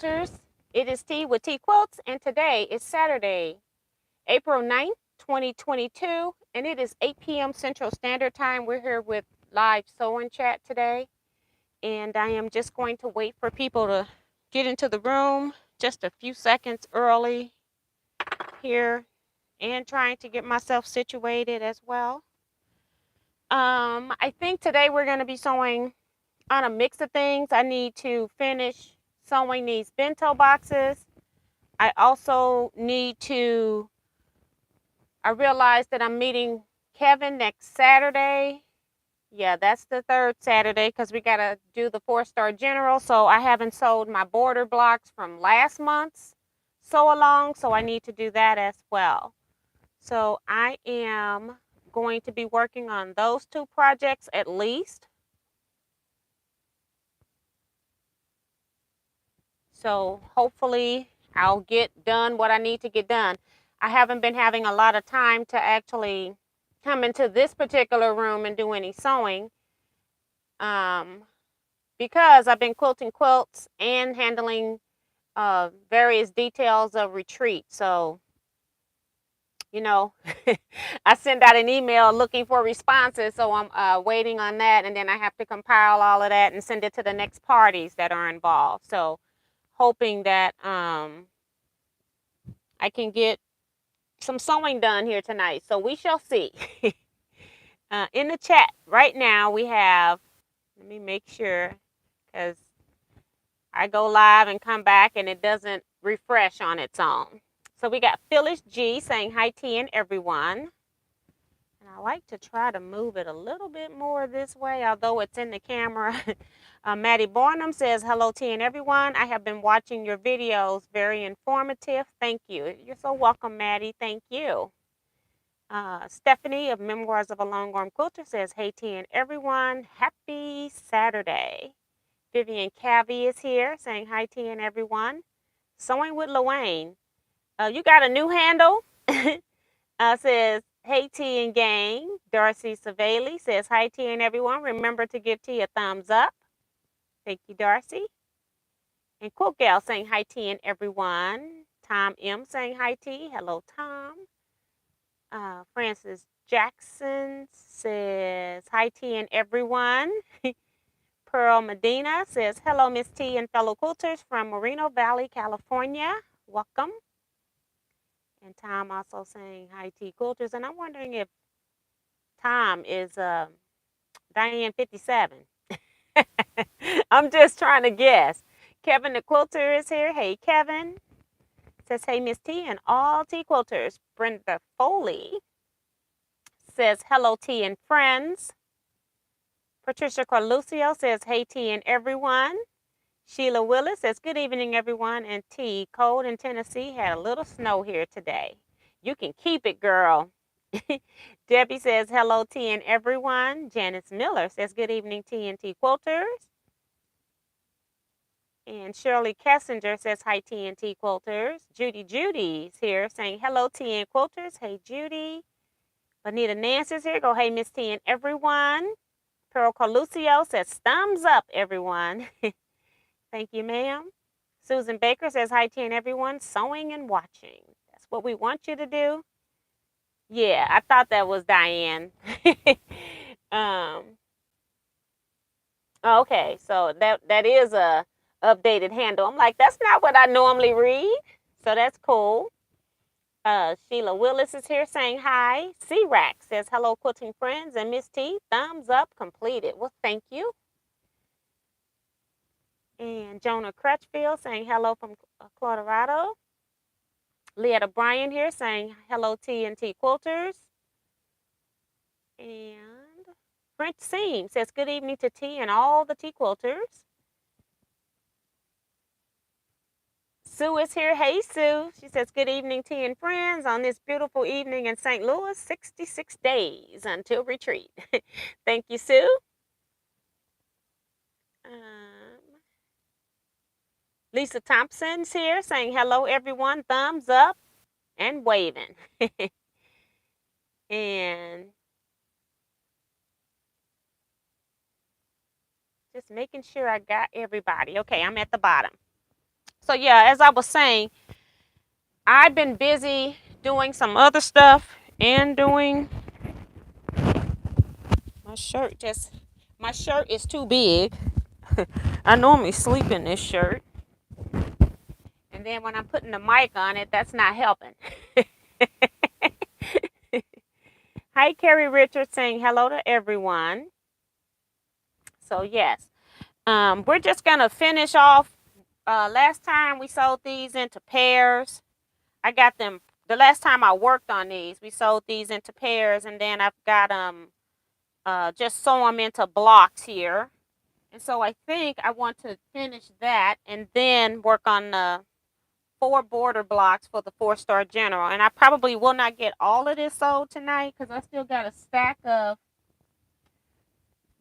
Quilters. It is T with Teaquilts, and today is Saturday, April 9th, 2022, and it is 8 p.m. Central Standard Time. We're here with live sewing chat today, and I am just going to wait for people to get into the room just a few seconds early here and trying to get myself situated as well. I think today we're going to be sewing on a mix of things. I need to finish sewing these bento boxes. I also need to, I realized that I'm meeting Kevin next Saturday. Yeah, that's the third Saturday because we got to do the 4-star general. So I haven't sewed my border blocks from last month's sew along. So I need to do that as well. So I am going to be working on those two projects at least. So hopefully I'll get done what I need to get done. I haven't been having a lot of time to actually come into this particular room and do any sewing because I've been quilting quilts and handling various details of retreat. So, you know, I send out an email looking for responses. So I'm waiting on that. And then I have to compile all of that and send it to the next parties that are involved. So hoping that I can get some sewing done here tonight. So we shall see. In the chat right now we have, let me make sure because I go live and come back and it doesn't refresh on its own. So we got Phyllis G saying hi T and everyone. And I like to try to move it a little bit more this way, although it's in the camera. Maddie Barnum says, hello T and everyone. I have been watching your videos. Very informative. Thank you. You're so welcome, Maddie. Thank you. Stephanie of Memoirs of a Longarm Quilter says, hey T and everyone. Happy Saturday. Vivian Cavey is here saying hi T and everyone. Sewing with Luane. You got a new handle? Says, hey T and gang. Darcy Savali says, hi T and everyone. Remember to give T a thumbs up. Thank you, Darcy. And Quilt Gal saying hi T and everyone. Tom M saying hi T. Hello, Tom. Francis Jackson says, hi T and everyone. Pearl Medina says, hello, Miss T and fellow quilters from Moreno Valley, California. Welcome. And Tom also saying hi T quilters. And I'm wondering if Tom is Diane 57. I'm just trying to guess. Kevin the quilter is here. Hey, Kevin. Says, hey, Miss T and all T quilters. Brenda Foley says, hello, T and friends. Patricia Carlucio says, hey, T and everyone. Sheila Willis says, good evening, everyone. And T, cold in Tennessee, had a little snow here today. You can keep it, girl. Debbie says, hello, T and everyone. Janice Miller says, good evening, T and T quilters. And Shirley Kessinger says, hi, T and T quilters. Judy's here saying, hello, T and quilters. Hey, Judy. Bonita Nancy's here. Go, hey, Miss T and everyone. Pearl Carlucio says, thumbs up, everyone. Thank you, ma'am. Susan Baker says, hi, T and everyone. Sewing and watching. That's what we want you to do. Yeah, I thought that was Diane. Okay, so that is a updated handle. I'm like, that's not what I normally read. So that's cool. Sheila Willis is here saying hi. C-Rack says, hello, quilting friends. And Miss T, thumbs up, completed. Well, thank you. And Jonah Crutchfield saying hello from Colorado. Leetta Bryan here saying hello, T and T quilters. And French Seam says good evening to T and all the T quilters. Sue is here. Hey, Sue. She says good evening, T and friends, on this beautiful evening in St. Louis. 66 days until retreat. Thank you, Sue. Lisa Thompson's here saying hello, everyone. Thumbs up and waving. And just making sure I got everybody. Okay, I'm at the bottom. So yeah, as I was saying, I've been busy doing some other stuff and doing my shirt. Just my shirt is too big. I normally sleep in this shirt, and then when I'm putting the mic on it, that's not helping. Hi, Carrie Richards saying hello to everyone. So yes, we're just gonna finish off. Last time we sold these into pairs. I got them the last time I worked on these. We sold these into pairs, and then I've got them just sew them into blocks here. And so I think I want to finish that and then work on the 4 border blocks for the 4-star general. And I probably will not get all of this sold tonight because I still got a stack of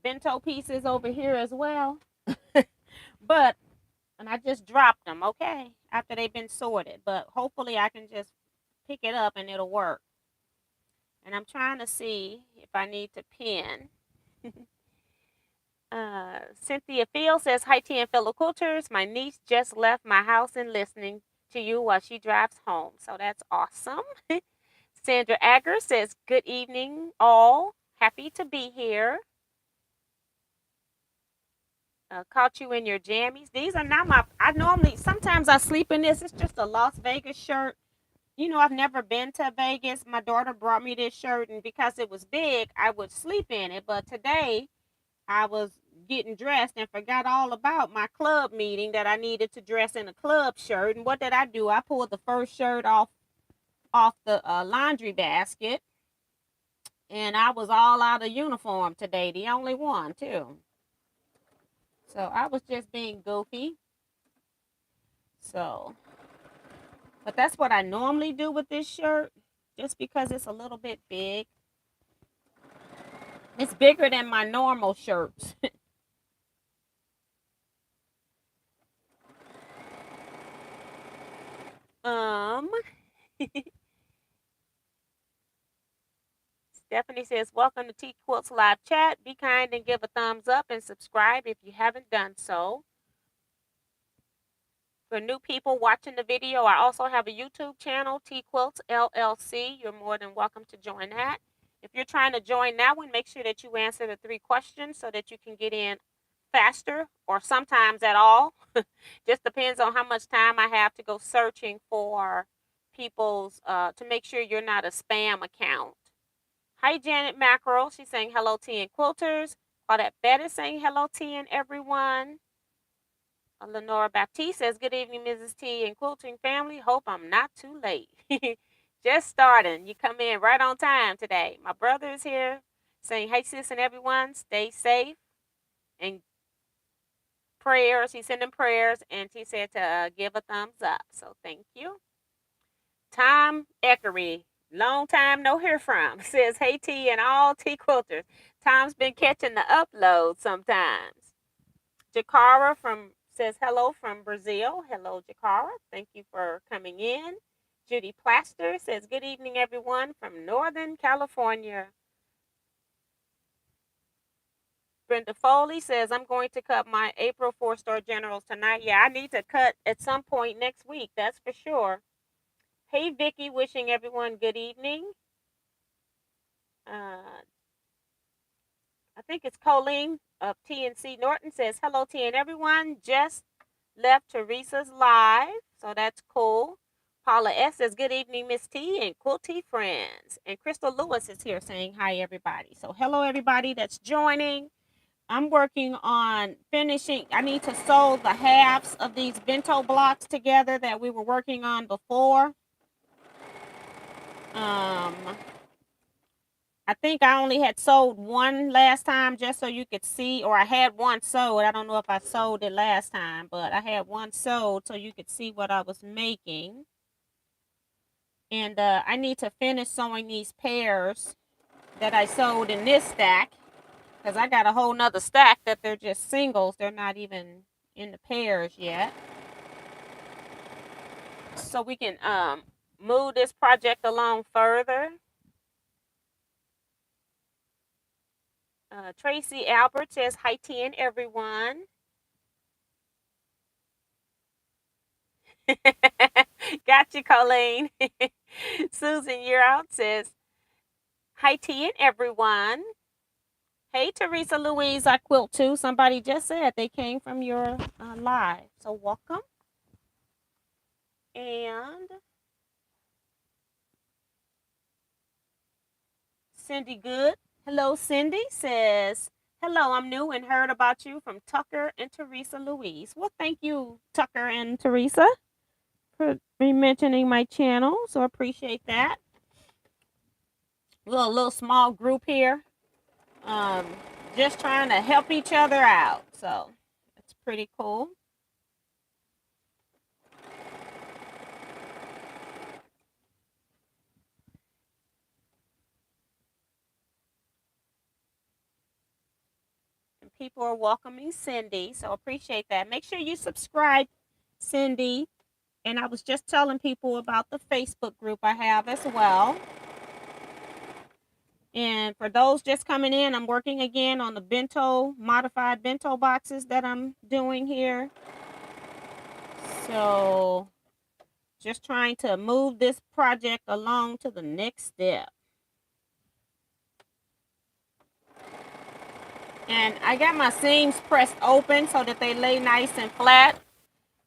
bento pieces over here as well. But, and I just dropped them, okay, after they've been sorted. But hopefully I can just pick it up and it'll work. And I'm trying to see if I need to pin. Cynthia Field says, hi, T and fellow quilters. My niece just left my house and listening to you while she drives home. So that's awesome. Sandra Agger says, good evening, all. Happy to be here. Caught you in your jammies. These are not my, sometimes I sleep in this. It's just a Las Vegas shirt. You know, I've never been to Vegas. My daughter brought me this shirt, and because it was big, I would sleep in it. But today, I was getting dressed and forgot all about my club meeting that I needed to dress in a club shirt. And what did I do? I pulled the first shirt off the laundry basket, and I was all out of uniform today, the only one too. So I was just being goofy. So, but that's what I normally do with this shirt, just because it's a little bit big. It's bigger than my normal shirts. um, Stephanie says, welcome to Teaquilts live chat. Be kind and give a thumbs up and subscribe if you haven't done so. For new people watching the video, I also have a YouTube channel, Teaquilts LLC. You're more than welcome to join that. If you're trying to join that one, make sure that you answer the 3 questions so that you can get in faster or sometimes at all. Just depends on how much time I have to go searching for people's, to make sure you're not a spam account. Hi, Janet Mackerel. She's saying hello, T and Quilters. Claudette Bettis saying hello, T and everyone. Lenora Baptiste says, good evening, Mrs. T and Quilting family. Hope I'm not too late. Just starting. You come in right on time today. My brother is here saying, hey, sis and everyone, stay safe. And prayers. He's sending prayers. And he said to give a thumbs up. So thank you. Tom Eckery, long time no hear from, says, hey, T and all T quilters. Tom's been catching the upload sometimes. Jakara says hello from Brazil. Hello, Jakara. Thank you for coming in. Judy Plaster says, good evening, everyone, from Northern California. Brenda Foley says, I'm going to cut my April 4-star generals tonight. Yeah, I need to cut at some point next week. That's for sure. Hey, Vicky, wishing everyone good evening. I think it's Colleen of TNC Norton says, hello, T and everyone. Just left Teresa's live, so that's cool. Paula S says, good evening, Miss T and Quilty friends. And Crystal Lewis is here saying hi, everybody. So hello, everybody that's joining. I'm working on finishing. I need to sew the halves of these bento blocks together that we were working on before. I think I only had sewed one last time just so you could see, or I had one sewed. I don't know if I sewed it last time, but I had one sewed so you could see what I was making. And I need to finish sewing these pairs that I sewed in this stack, because I got a whole nother stack that they're just singles. They're not even in the pairs yet. So we can move this project along further. Tracy Albert says, hi, T and everyone. Got you, Colleen. Susan, you're out, says, hi, T and everyone. Hey, Teresa Louise, I quilt too. Somebody just said they came from your live. So welcome. And Cindy Good. Hello, Cindy says, hello, I'm new and heard about you from Tucker and Teresa Louise. Well, thank you, Tucker and Teresa, for mentioning my channel. So I appreciate that. Little small group here. Um, just trying to help each other out. So it's pretty cool. And people are welcoming Cindy. So appreciate that. Make sure you subscribe, Cindy. And I was just telling people about the Facebook group I have as well. And for those just coming in, I'm working again on the bento, modified bento boxes that I'm doing here. So just trying to move this project along to the next step. And I got my seams pressed open so that they lay nice and flat.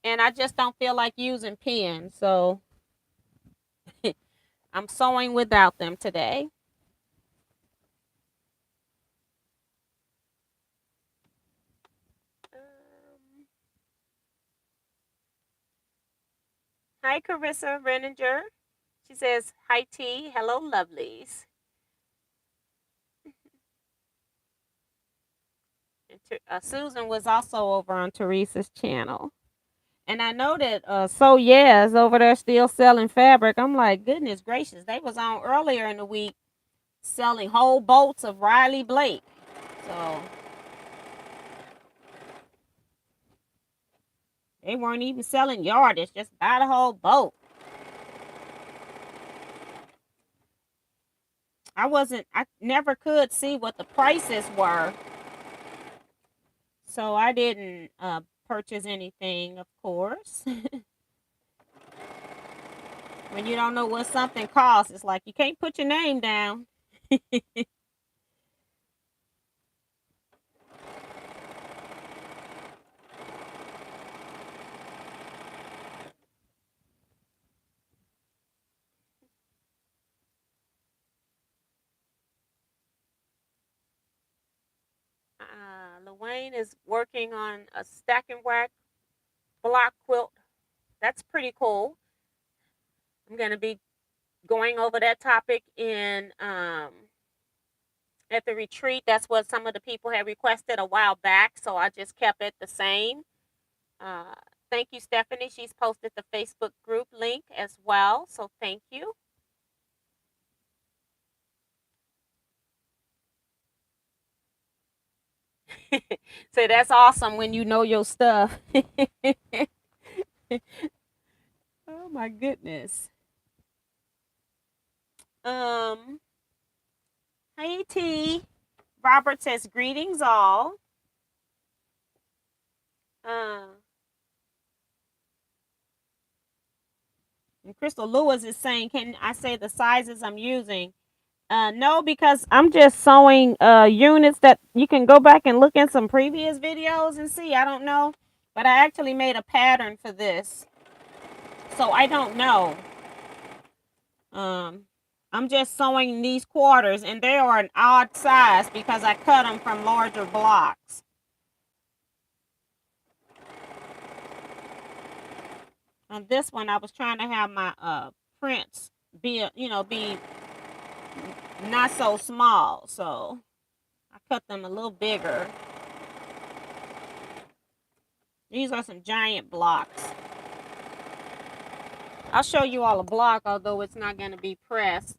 And I just don't feel like using pins. So I'm sewing without them today. Hi, Carissa Renninger. She says, hi, T. Hello, lovelies. And Susan was also over on Teresa's channel. And I know that So Yeah is over there still selling fabric. I'm like, goodness gracious. They was on earlier in the week selling whole bolts of Riley Blake. So they weren't even selling yardage. Just buy the whole bolt. I never could see what the prices were. So I didn't purchase anything, of course. When you don't know what something costs, it's like you can't put your name down. Luane is working on a stack and wax block quilt. That's pretty cool. I'm going to be going over that topic in at the retreat. That's what some of the people had requested a while back, so I just kept it the same. Uh, thank you, Stephanie. She's posted the Facebook group link as well, so thank you. So that's awesome when you know your stuff. Oh my goodness. Hey T. Robert says greetings all. Uh, and Crystal Lewis is saying, can I say the sizes I'm using? No, because I'm just sewing units that you can go back and look in some previous videos and see. I don't know, but I actually made a pattern for this, so I don't know. I'm just sewing these quarters, and they are an odd size because I cut them from larger blocks. On this one, I was trying to have my prints be not so small, so I cut them a little bigger. These are some giant blocks. I'll show you all a block, although it's not going to be pressed.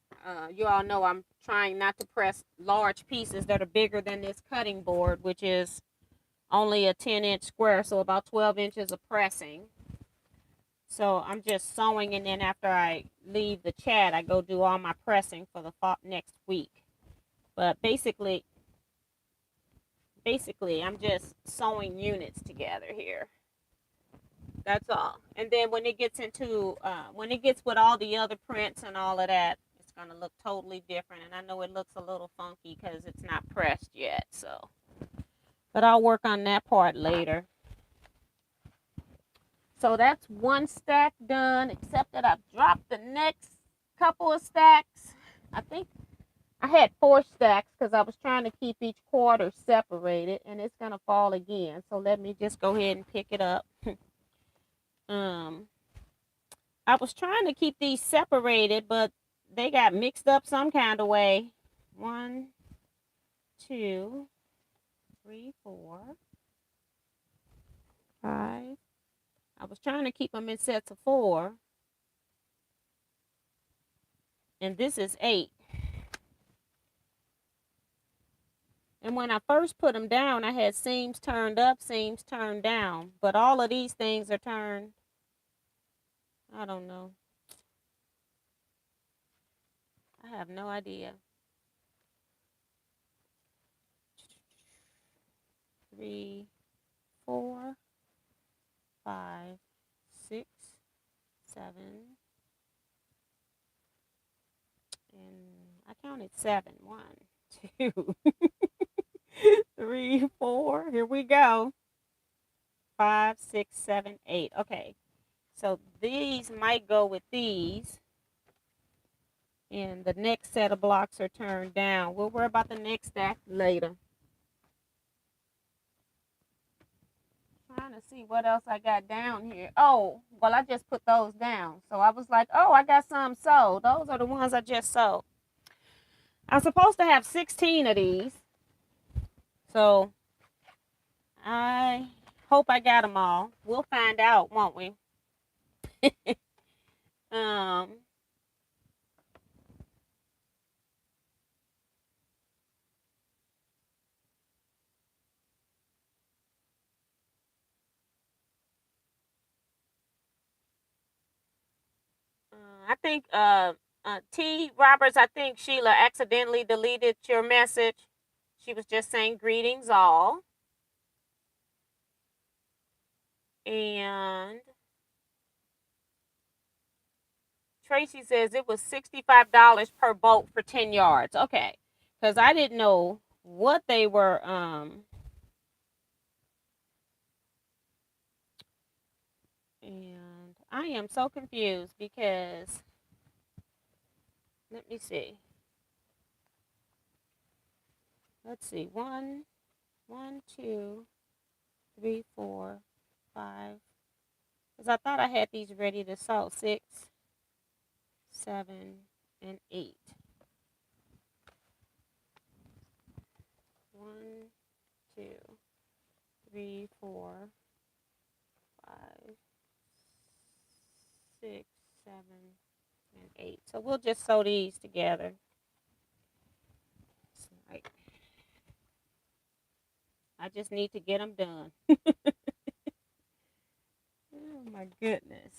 You all know I'm trying not to press large pieces that are bigger than this cutting board, which is only a 10-inch square, so about 12 inches of pressing. So I'm just sewing, and then after I leave the chat, I go do all my pressing for the next week. But basically, I'm just sewing units together here. That's all. And then when it gets into when it gets with all the other prints and all of that, it's gonna look totally different. And I know it looks a little funky because it's not pressed yet. So, but I'll work on that part later. So that's one stack done, except that I've dropped the next couple of stacks. I think I had 4 stacks because I was trying to keep each quarter separated, and it's gonna fall again. So let me just go ahead and pick it up. um, I was trying to keep these separated, but they got mixed up some kind of way. 1, 2, 3, 4, 5. I was trying to keep them in sets of 4, and this is 8. And when I first put them down, I had seams turned up, seams turned down. But all of these things are turned, I don't know. I have no idea. 3, 4, 5, 6, 7, and I counted 7. 1, 2, 3, 4. Here we go. 5, 6, 7, 8. Okay. So these might go with these. And the next set of blocks are turned down. We'll worry about the next stack later. Trying to see what else I got down here. Oh, well, I just put those down. So I was like, oh, I got some sewed. Those are the ones I just sewed. I'm supposed to have 16 of these. So I hope I got them all. We'll find out, won't we? um, I think T. Roberts, I think Sheila accidentally deleted your message. She was just saying greetings all. And Tracy says it was $65 per bolt for 10 yards. Okay. Because I didn't know what they were. And I am so confused because, let me see. Let's see. 1, 2, 3, 4, 5. Because I thought I had these ready to sew. 6, 7, and 8. 1, 2, 3, 4, 5, 6, 7, and 8. So we'll just sew these together. Right. I just need to get them done. Oh my goodness.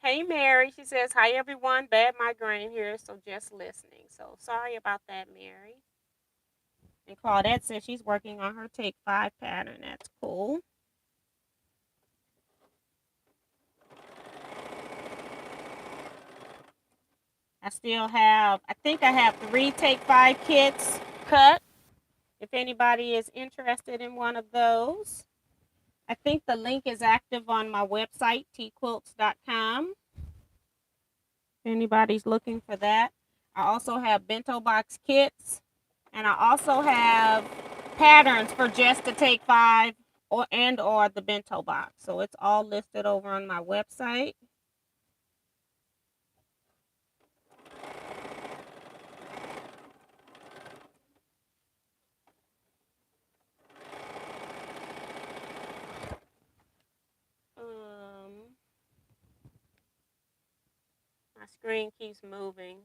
Hey Mary, she says, hi everyone, bad migraine here, so just listening. So sorry about that, Mary. And Claudette says she's working on her Take 5 pattern. That's cool. I still have, I think I have 3 Take 5 kits cut. If anybody is interested in one of those. I think the link is active on my website, teaquilts.com. If anybody's looking for that. I also have bento box kits. And I also have patterns for just the Take 5 or the bento box. So it's all listed over on my website. My screen keeps moving.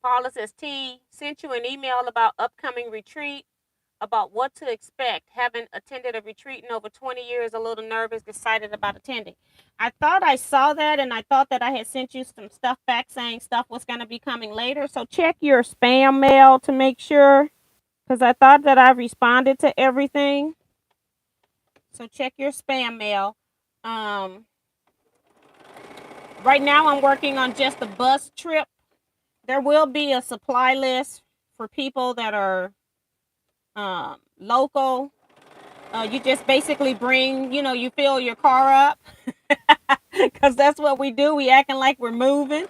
Paula says, T, sent you an email about upcoming retreat, about what to expect. Haven't attended a retreat in over 20 years, a little nervous, decided about attending. I thought I saw that, and I thought that I had sent you some stuff back saying stuff was going to be coming later. So check your spam mail to make sure, because I thought that I responded to everything. So check your spam mail. Right now I'm working on just a bus trip. There will be a supply list for people that are local. You just basically bring, you fill your car up, because that's what we do. We acting like we're moving.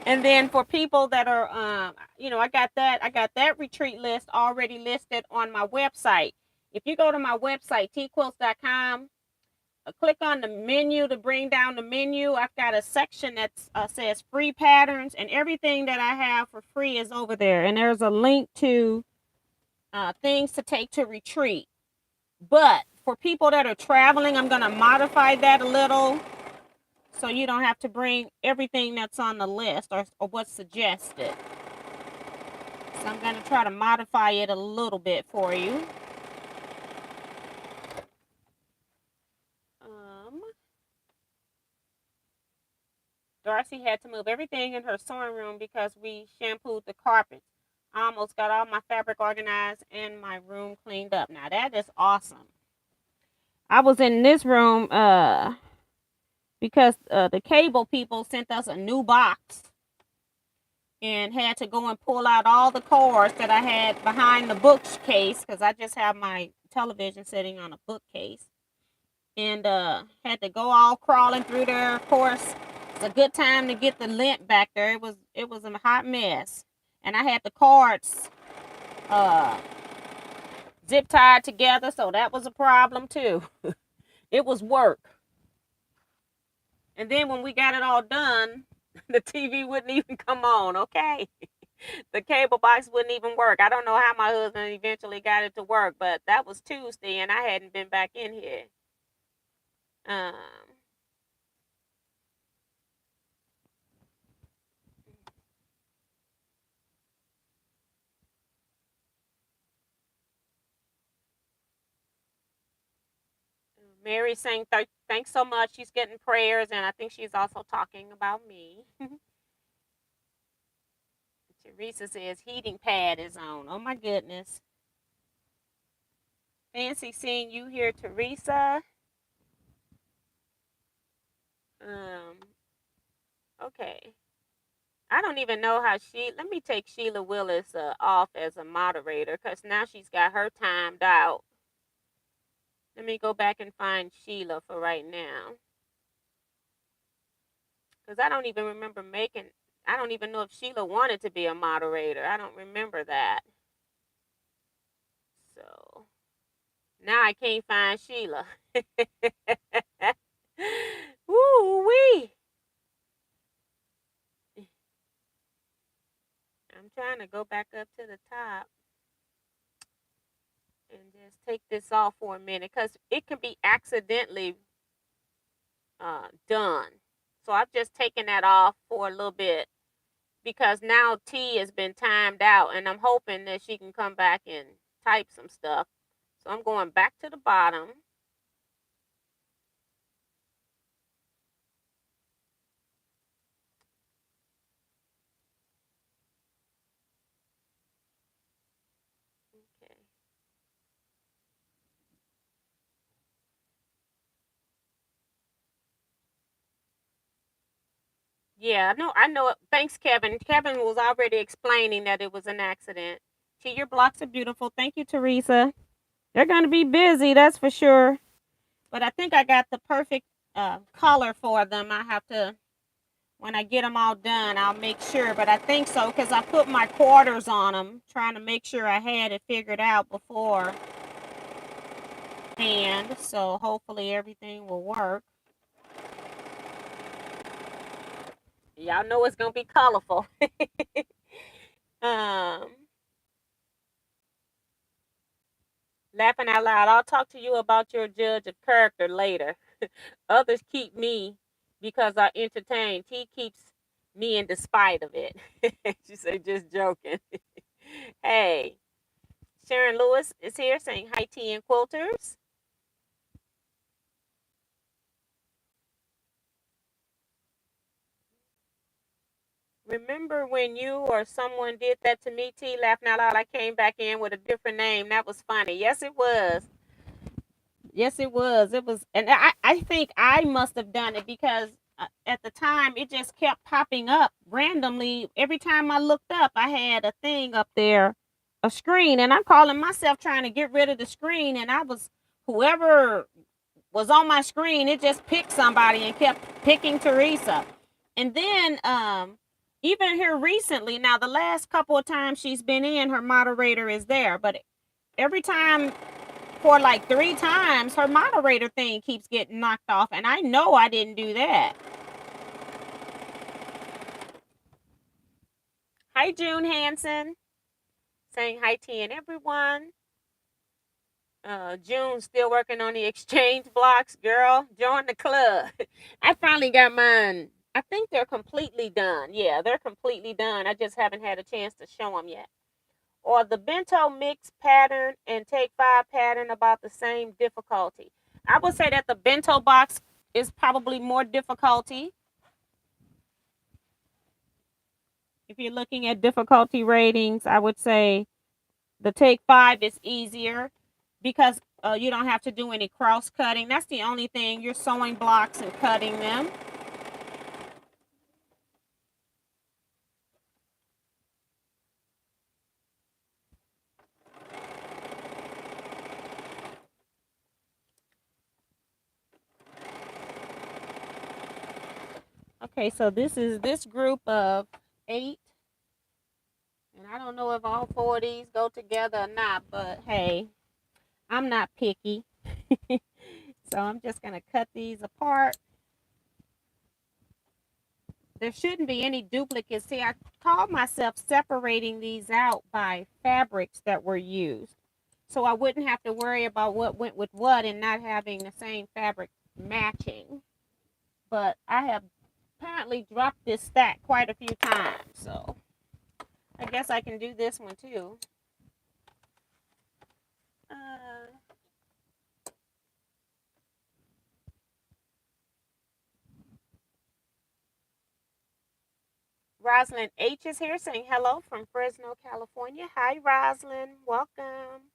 And then for people that are, I got that retreat list already listed on my website. If you go to my website, teaquilts.com, click on the menu to bring down the menu. I've got a section that says free patterns, and everything that I have for free is over there. And there's a link to things to take to retreat. But for people that are traveling, I'm going to modify that a little, so you don't have to bring everything that's on the list or what's suggested. So I'm going to try to modify it a little bit for you. Darcy had to move everything in her sewing room because we shampooed the carpets. I almost got all my fabric organized and my room cleaned up. Now that is awesome. I was in this room because the cable people sent us a new box and had to go and pull out all the cords that I had behind the bookcase, because I just have my television sitting on a bookcase, and had to go all crawling through there. Of course, it's a good time to get the lint back there. It was a hot mess, and I had the cords zip tied together, so that was a problem too. It was work. And then when we got it all done, the TV wouldn't even come on, okay? The cable box wouldn't even work. I don't know how my husband eventually got it to work, but that was Tuesday, and I hadn't been back in here. Mary saying thanks so much. She's getting prayers, and I think she's also talking about me. Teresa says heating pad is on. Oh my goodness. Fancy seeing you here, Teresa. Okay. I don't even know how let me take Sheila Willis off as a moderator, because now she's got her timed out. Let me go back and find Sheila for right now, because I don't even remember I don't even know if Sheila wanted to be a moderator. I don't remember that. So now I can't find Sheila. Woo-wee. I'm trying to go back up to the top and just take this off for a minute, because it can be accidentally done. So I've just taken that off for a little bit, because now T has been timed out, and I'm hoping that she can come back and type some stuff. So I'm going back to the bottom. Okay. Yeah, I know. Thanks, Kevin. Kevin was already explaining that it was an accident. T, your blocks are beautiful. Thank you, Teresa. They're going to be busy, that's for sure. But I think I got the perfect color for them. I have to, when I get them all done, I'll make sure. But I think so, because I put my quarters on them, trying to make sure I had it figured out beforehand. So hopefully everything will work. Y'all know it's going to be colorful. Laughing out loud. I'll talk to you about your judge of character later. Others keep me because I entertain. T keeps Me in despite of it. She said, just joking. Hey, Sharon Lewis is here saying hi, tea and quilters. Remember when you or someone did that to me, T? Laughing out loud, I came back in with a different name. That was funny. Yes, it was. Yes, it was. It was, and I think I must have done it because at the time it just kept popping up randomly. Every time I looked up, I had a thing up there, a screen, and I'm calling myself trying to get rid of the screen, and I was whoever was on my screen, it just picked somebody and kept picking Teresa. And then even here recently, now the last couple of times she's been in, her moderator is there, but every time for like 3 times, her moderator thing keeps getting knocked off, and I know I didn't do that. Hi, June Hansen, saying hi, T and everyone. June still working on the exchange blocks, girl. Join the club. I finally got mine. I think they're completely done. Yeah, they're completely done. I just haven't had a chance to show them yet. Or the Bento mix pattern and take 5 pattern about the same difficulty. I would say that the Bento box is probably more difficulty. If you're looking at difficulty ratings, I would say the take 5 is easier because you don't have to do any cross cutting. That's the only thing. You're sewing blocks and cutting them. Okay, so this is this group of 8. And I don't know if all 4 of these go together or not, but hey, I'm not picky. So I'm just going to cut these apart. There shouldn't be any duplicates. See, I called myself separating these out by fabrics that were used. So I wouldn't have to worry about what went with what and not having the same fabric matching. But I have apparently dropped this stack quite a few times. So I guess I can do this one too. Rosalind H is here saying hello from Fresno, California. Hi, Rosalind. Welcome.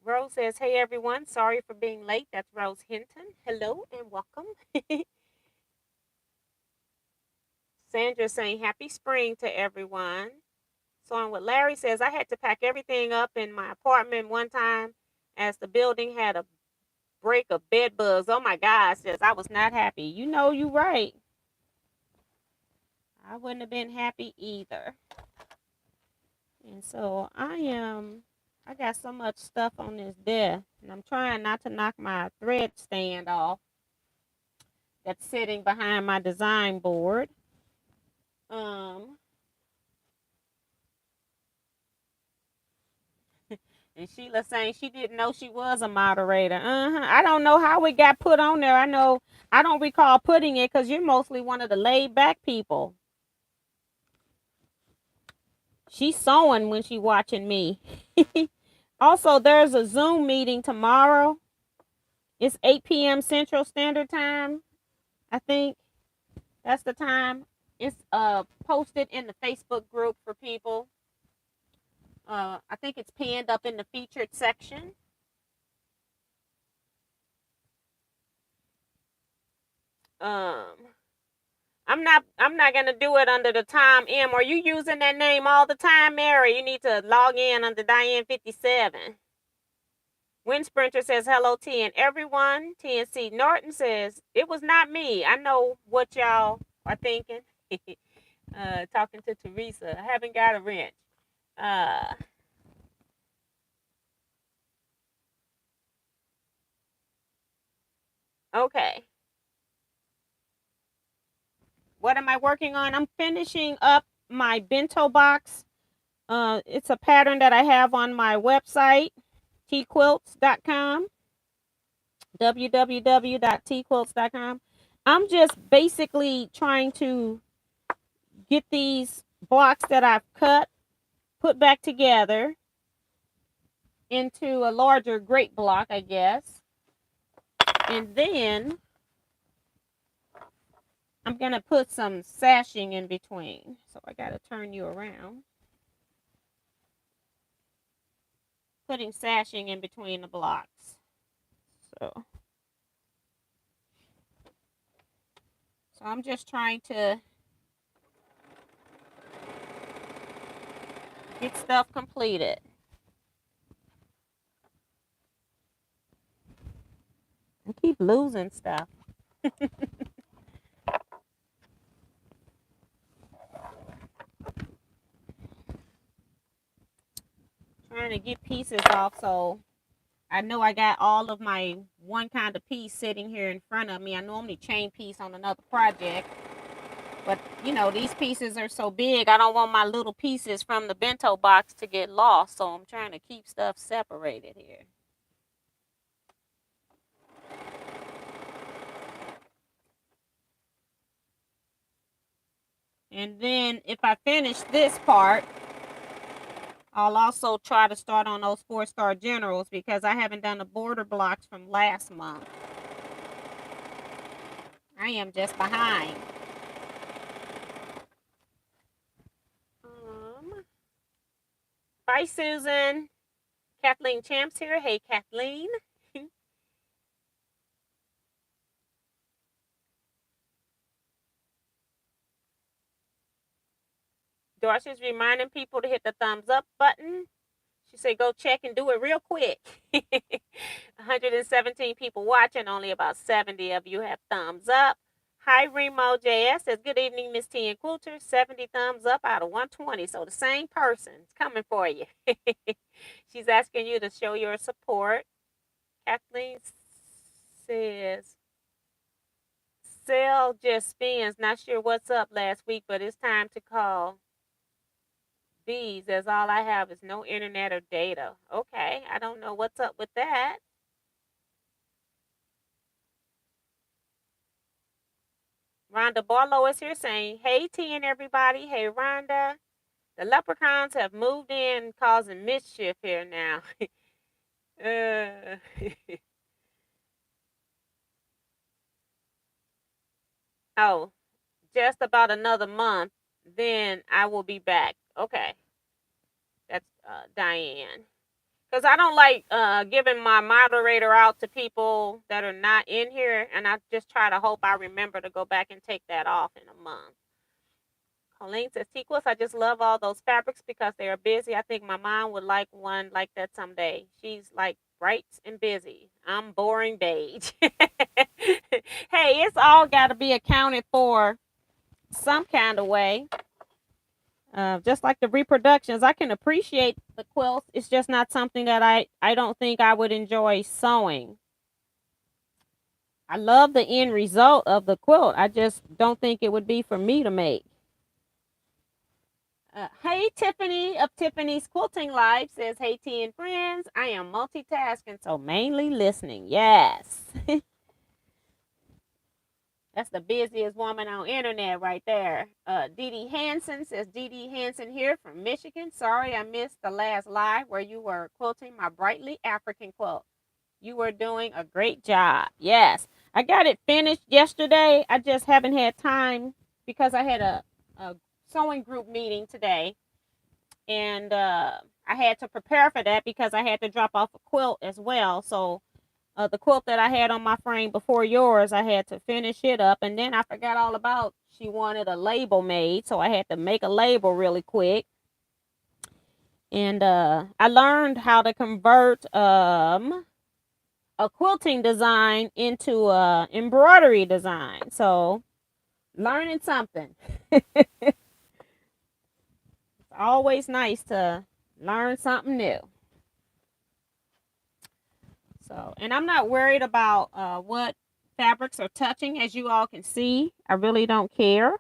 Rose says, hey, everyone. Sorry for being late. That's Rose Hinton. Hello and welcome. Sandra saying happy spring to everyone. So on what Larry says, I had to pack everything up in my apartment one time as the building had a break of bed bugs. Oh my God, says I was not happy. You know you right. I wouldn't have been happy either. And so I got so much stuff on this desk, and I'm trying not to knock my thread stand off that's sitting behind my design board. And Sheila saying she didn't know she was a moderator. I don't know how it got put on there. I don't recall putting it because you're mostly one of the laid back people. She's sewing when she's watching me. Also, there's a Zoom meeting tomorrow. It's 8 p.m. Central Standard Time. I think that's the time. It's posted in the Facebook group for people. I think it's pinned up in the featured section. I'm not gonna do it under the time M. Are you using that name all the time, Mary? You need to log in under Diane 57. Wind Sprinter says hello, T and everyone. TNC Norton says it was not me. I know what y'all are thinking. Talking to Teresa. I haven't got a wrench. Okay. What am I working on? I'm finishing up my bento box. It's a pattern that I have on my website, teaquilts.com. www.teaquilts.com. I'm just basically trying to get these blocks that I've cut put back together into a larger grate block, I guess. And then I'm going to put some sashing in between. So I got to turn you around. Putting sashing in between the blocks. So I'm just trying to get stuff completed. I keep losing stuff. Trying to get pieces off so I know I got all of my one kind of piece sitting here in front of me. I normally chain piece on another project. But, you know, these pieces are so big, I don't want my little pieces from the bento box to get lost. So I'm trying to keep stuff separated here. And then if I finish this part, I'll also try to start on those 4-star generals because I haven't done the border blocks from last month. I am just behind. Bye, Susan. Kathleen Champs here. Hey, Kathleen. Dorothy's reminding people to hit the thumbs up button. She said, go check and do it real quick. 117 people watching. Only about 70 of you have thumbs up. Hi, Remo JS says, good evening, Miss T and Quilter. 70 thumbs up out of 120. So the same person's coming for you. She's asking you to show your support. Kathleen says, Cell just spins. Not sure what's up last week, but it's time to call. Bees, as all I have is no internet or data. Okay, I don't know what's up with that. Rhonda Barlow is here saying, hey, T and everybody. Hey, Rhonda. The leprechauns have moved in, causing mischief here now. Oh, just about another month, then I will be back. Okay. That's Diane. Because I don't like giving my moderator out to people that are not in here. And I just try to hope I remember to go back and take that off in a month. Colleen says, Teaquilts, I just love all those fabrics because they are busy. I think my mom would like one like that someday. She's like bright and busy. I'm boring beige. Hey, it's all got to be accounted for some kind of way. Just like the reproductions, I can appreciate the quilts. It's just not something that I don't think I would enjoy sewing. I love the end result of the quilt. I just don't think it would be for me to make. Hey, Tiffany of Tiffany's Quilting Live says, hey, T and friends. I am multitasking, so mainly listening. Yes. That's the busiest woman on internet right there. Dee Dee Hansen says, Dee Dee Hansen here from Michigan. Sorry I missed the last live where you were quilting my brightly African quilt. You were doing a great job. Yes. I got it finished yesterday. I just haven't had time because I had a sewing group meeting today. And I had to prepare for that because I had to drop off a quilt as well. So the quilt that I had on my frame before yours, I had to finish it up. And then I forgot all about she wanted a label made. So I had to make a label really quick. And I learned how to convert a quilting design into a embroidery design. So learning something. It's always nice to learn something new. So, and I'm not worried about what fabrics are touching. As you all can see, I really don't care.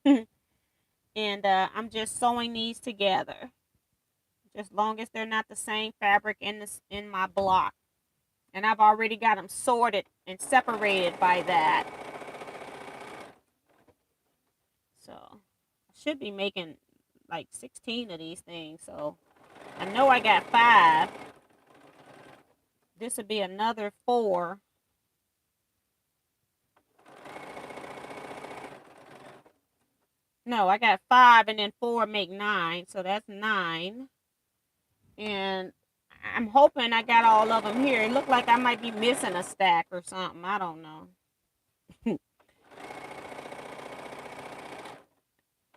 And I'm just sewing these together. Just long as they're not the same fabric in my block. And I've already got them sorted and separated by that. So I should be making like 16 of these things. So I know I got 5. This would be another 4. No, I got 5 and then 4 make 9. So that's 9. And I'm hoping I got all of them here. It looked like I might be missing a stack or something. I don't know.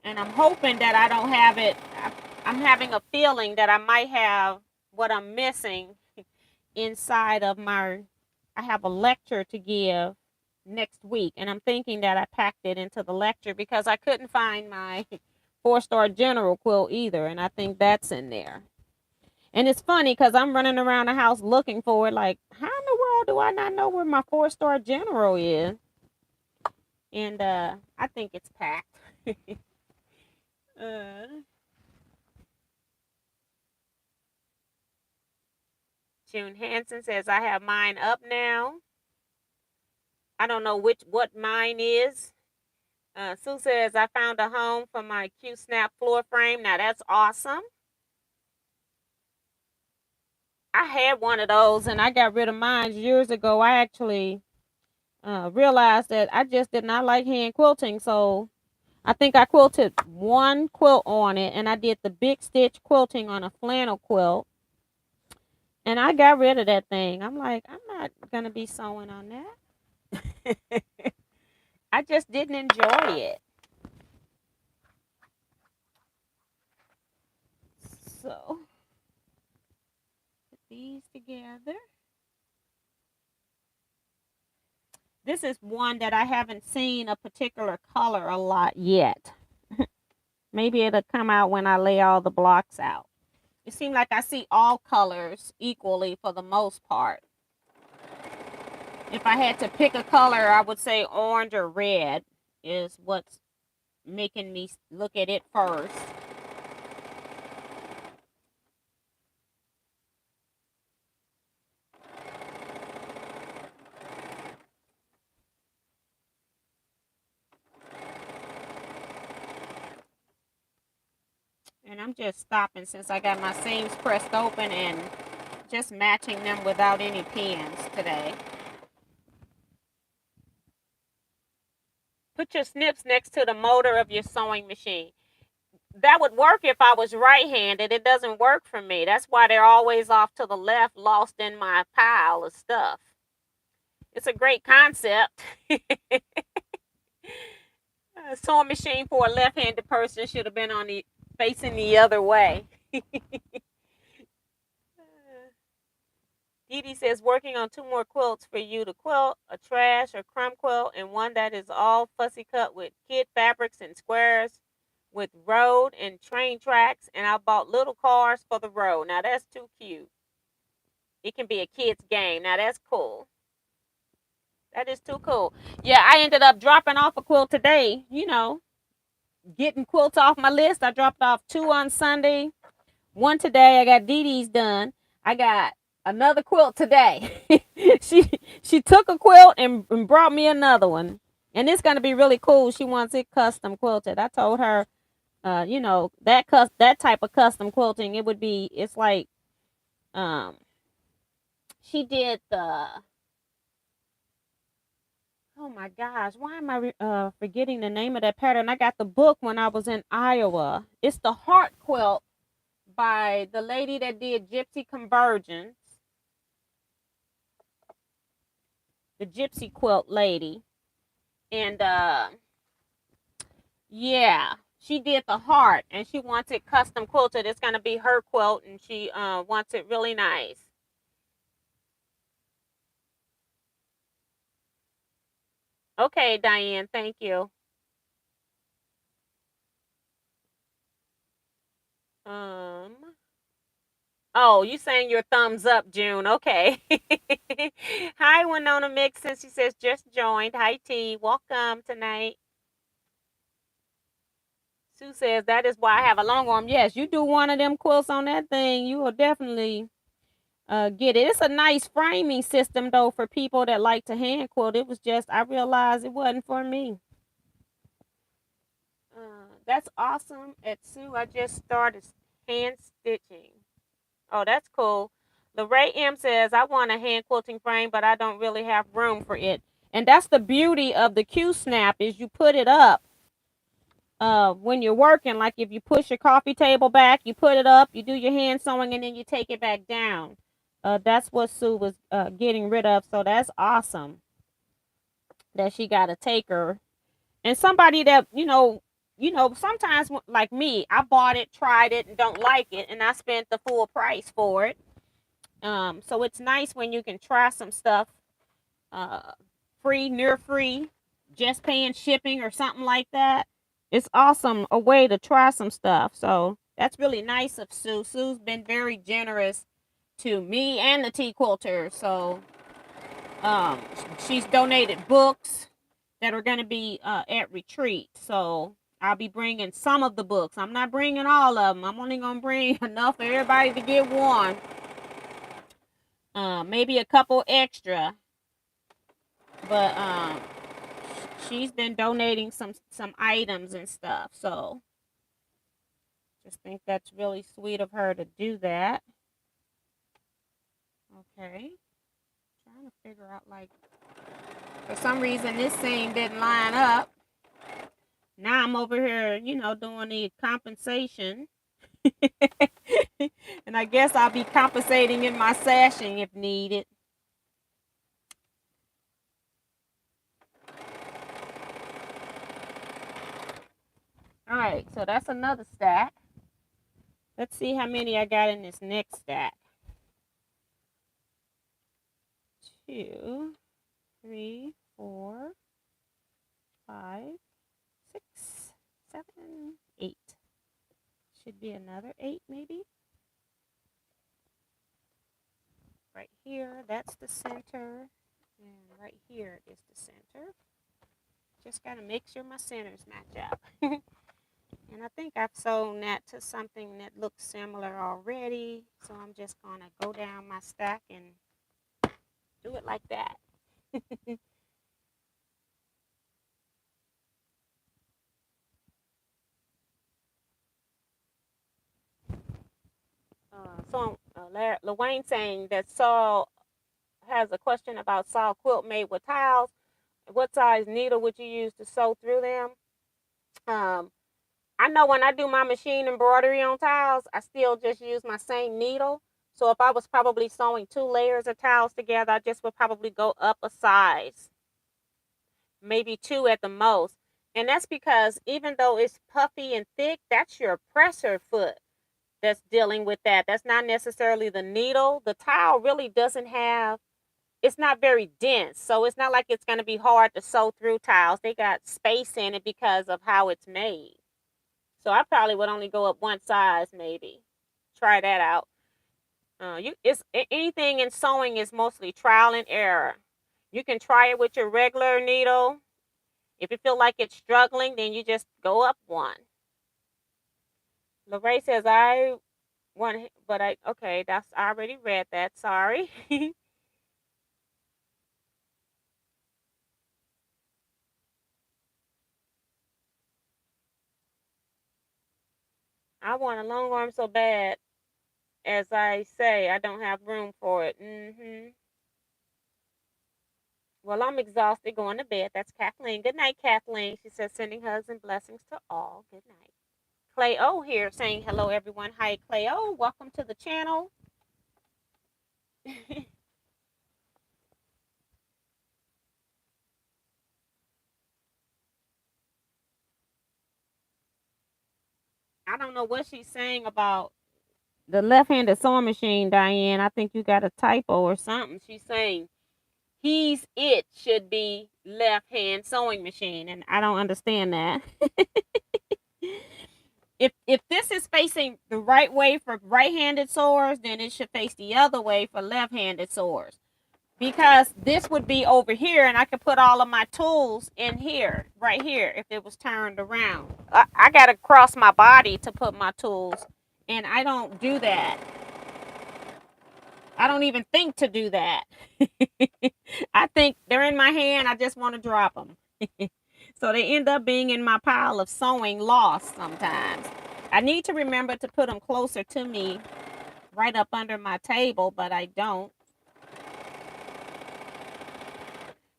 And I'm hoping that I don't have it. I'm having a feeling that I might have what I'm missing inside of my, I have a lecture to give next week. And I'm thinking that I packed it into the lecture because I couldn't find my 4-star general quilt either. And I think that's in there. And it's funny because I'm running around the house looking for it. Like, how in the world do I not know where my 4-star general is? And I think it's packed. June Hansen says, I have mine up now. I don't know what mine is. Sue says, I found a home for my Q-snap floor frame. Now, that's awesome. I had one of those, and I got rid of mine years ago. I actually realized that I just did not like hand quilting, so I think I quilted one quilt on it, and I did the big stitch quilting on a flannel quilt, and I got rid of that thing. I'm like, I'm not going to be sewing on that. I just didn't enjoy it. So, put these together. This is one that I haven't seen a particular color a lot yet. Maybe it'll come out when I lay all the blocks out. It seems like I see all colors equally for the most part. If I had to pick a color, I would say orange or red is what's making me look at it first. And I'm just stopping since I got my seams pressed open and just matching them without any pins today. Put your snips next to the motor of your sewing machine. That would work if I was right-handed. It doesn't work for me. That's why they're always off to the left, lost in my pile of stuff. It's a great concept. A sewing machine for a left-handed person should have been on the facing the other way. Dee Dee says, working on 2 more quilts for you to quilt, a trash or crumb quilt, and one that is all fussy cut with kid fabrics and squares with road and train tracks. And I bought little cars for the road. Now, that's too cute. It can be a kid's game. Now, that's cool. That is too cool. Yeah, I ended up dropping off a quilt today, getting quilts off my list. I dropped off 2 on Sunday, 1 today. I got Dee Dee's done. I got another quilt today. she took a quilt and brought me another one. And it's going to be really cool. She wants it custom quilted. I told her, that type of custom quilting, it's like, she did oh my gosh, why am I forgetting the name of that pattern? I got the book when I was in Iowa. It's the Heart Quilt by the lady that did Gypsy Convergence. The Gypsy Quilt lady. And yeah, she did the heart and she wants it custom quilted. It's going to be her quilt and she wants it really nice. Okay, Diane, thank you. Oh, you saying your thumbs up, June. Okay. Hi, Winona Mixon. She says just joined. Hi, T. Welcome tonight. Sue says that is why I have a long arm. Yes, you do one of them quilts on that thing, you will definitely get it. It's a nice framing system though for people that like to hand quilt. It was just I realized it wasn't for me. That's awesome. At Sue, I just started hand stitching. Oh, that's cool. Lorraine M says, I want a hand quilting frame, but I don't really have room for it. And that's the beauty of the Q snap is you put it up when you're working. Like if you push your coffee table back, you put it up, you do your hand sewing, and then you take it back down. That's what Sue was getting rid of. So that's awesome that she got a taker. And somebody that, sometimes like me, I bought it, tried it, and don't like it, and I spent the full price for it. So it's nice when you can try some stuff free, near free, just paying shipping or something like that. It's awesome, a way to try some stuff. So that's really nice of Sue. Sue's been very generous to me and the tea quilters. So um, she's donated books that are going to be at retreat. So I'll be bringing some of the books. I'm not bringing all of them. I'm only going to bring enough for everybody to get one. Maybe a couple extra. But she's been donating some items and stuff. So just think that's really sweet of her to do that. Okay. Trying to figure out, like, for some reason this seam didn't line up. Now I'm over here, doing the compensation. And I guess I'll be compensating in my sashing if needed. All right, so that's another stack. Let's see how many I got in this next stack. 2, 3, 4, 5, 6, 7, 8. Should be another 8 maybe. Right here, that's the center. And right here is the center. Just got to make sure my centers match up. And I think I've sewn that to something that looks similar already. So I'm just going to go down my stack and do it like that. Lawayne saying that Saul has a question about Saul quilt made with tiles. What size needle would you use to sew through them? I know when I do my machine embroidery on tiles, I still just use my same needle. So if I was probably sewing 2 layers of tiles together, I just would probably go up a size, maybe 2 at the most. And that's because even though it's puffy and thick, that's your presser foot that's dealing with that. That's not necessarily the needle. The tile really doesn't have, it's not very dense. So it's not like it's going to be hard to sew through tiles. They got space in it because of how it's made. So I probably would only go up one size, maybe. Try that out. It's anything in sewing is mostly trial and error. You can try it with your regular needle. If you feel like it's struggling, then you just go up one. Lorraine says, I want, but okay, I already read that. Sorry. I want a long arm so bad. As I say, I don't have room for it. Well, I'm exhausted going to bed. That's Kathleen. Good night, Kathleen. She says, sending hugs and blessings to all. Good night. Clay O here saying hello, everyone. Hi, Clay O. Welcome to the channel. I don't know what she's saying about the left-handed sewing machine, Diane. I think you got a typo or something. She's saying it should be left-hand sewing machine, and I don't understand that. If this is facing the right way for right-handed sewers, then it should face the other way for left-handed sewers. Because this would be over here, and I could put all of my tools in here, right here, if it was turned around. I got to cross my body to put my tools, and I don't do that. I don't even think to do that. I think they're in my hand. I just want to drop them. So they end up being in my pile of sewing lost sometimes. I need to remember to put them closer to me, right up under my table, but I don't.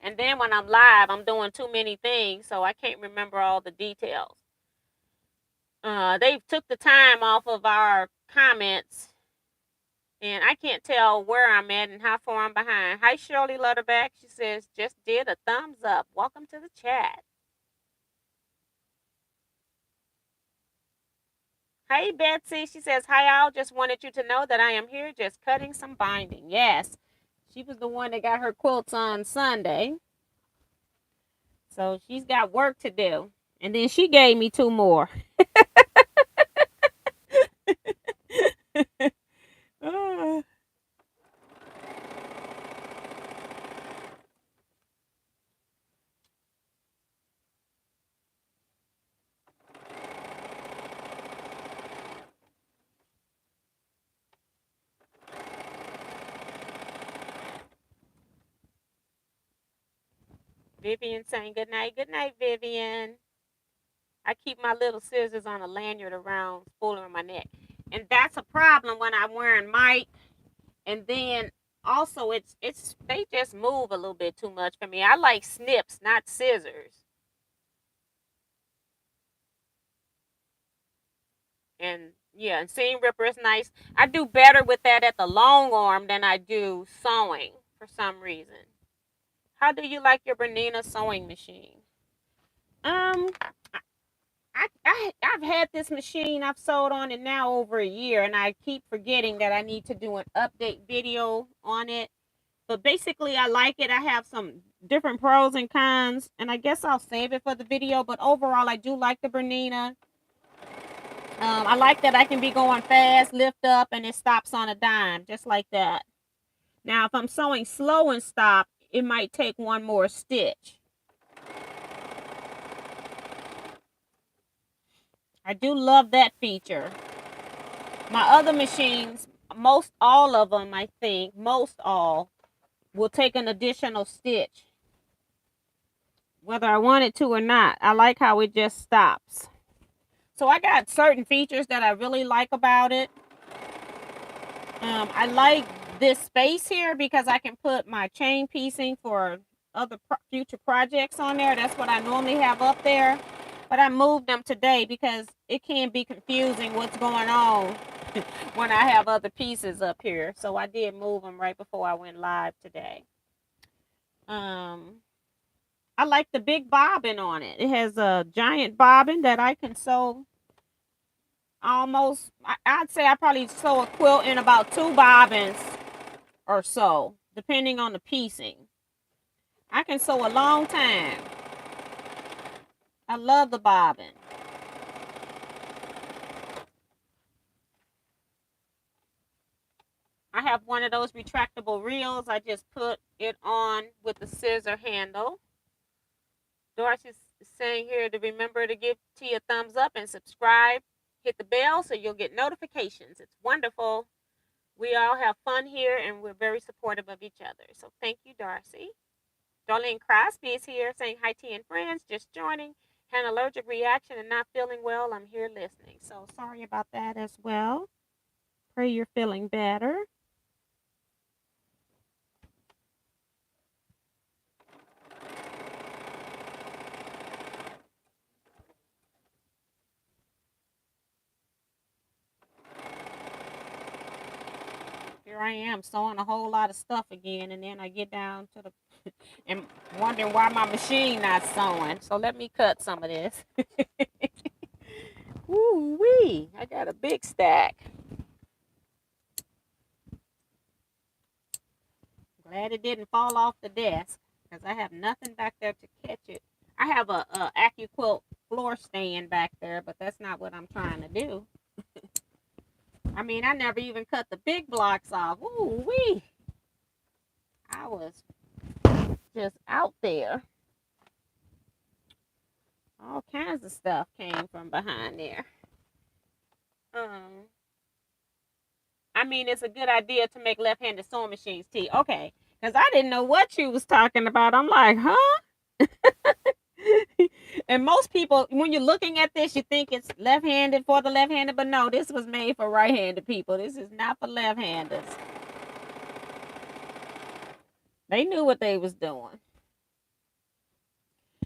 And then when I'm live, I'm doing too many things, so I can't remember all the details. They took the time off of our comments, and I can't tell where I'm at and how far I'm behind. Hi, Shirley Lutterback. She says, just did a thumbs up. Welcome to the chat. Hey, Betsy. She says, hi, all. Just wanted you to know that I am here just cutting some binding. Yes, she was the one that got her quilts on Sunday. So she's got work to do. And then she gave me 2 more. Ah. Vivian saying good night. Good night, Vivian. I keep my little scissors on a lanyard around, spoiling my neck. And that's a problem when I'm wearing mic. And then also it's they just move a little bit too much for me. I like snips, not scissors. And yeah, and seam ripper is nice. I do better with that at the long arm than I do sewing for some reason. How do you like your Bernina sewing machine? Um, I've had this machine. I've sewed on it now over a year, and I keep forgetting that I need to do an update video on it. But basically, I like it. I have some different pros and cons, and I guess I'll save it for the video. But overall, I do like the Bernina. I like that I can be going fast, lift up, and it stops on a dime, just like that. Now, if I'm sewing slow and stop, it might take one more stitch. I do love that feature. My other machines, most all of them, I think, most all, will take an additional stitch, whether I want it to or not. I like how it just stops. So I got certain features that I really like about it. I like this space here because I can put my chain piecing for other future projects on there. That's what I normally have up there. But I moved them today because it can be confusing what's going on when I have other pieces up here. So I did move them right before I went live today. I like the big bobbin on it. It has a giant bobbin that I can sew almost, I'd say I probably sew a quilt in about 2 bobbins or so, depending on the piecing. I can sew a long time. I love the bobbin. I have one of those retractable reels. I just put it on with the scissor handle. Doris is saying here to remember to give T a thumbs up and subscribe. Hit the bell so you'll get notifications. It's wonderful. We all have fun here and we're very supportive of each other. So thank you, Darcy. Darlene Crosby is here saying hi, T and friends. Just joining. Had an allergic reaction and not feeling well. I'm here listening. So sorry about that as well. Pray you're feeling better. Here I am sewing a whole lot of stuff again, and then I get down to the and wondering why my machine not sewing. So let me cut some of this. Woo wee! I got a big stack. Glad it didn't fall off the desk because I have nothing back there to catch it. I have a AccuQuilt floor stand back there, but that's not what I'm trying to do. I mean, I never even cut the big blocks off. Ooh wee! I was just out there. All kinds of stuff came from behind there. I I mean, it's a good idea to make left-handed sewing machines, T. Okay, because I didn't know what you was talking about. I'm like, huh? And most people, when you're looking at this, you think it's left-handed for the left-handed, but no, this was made for right-handed people. This is not for left-handers. They knew what they was doing.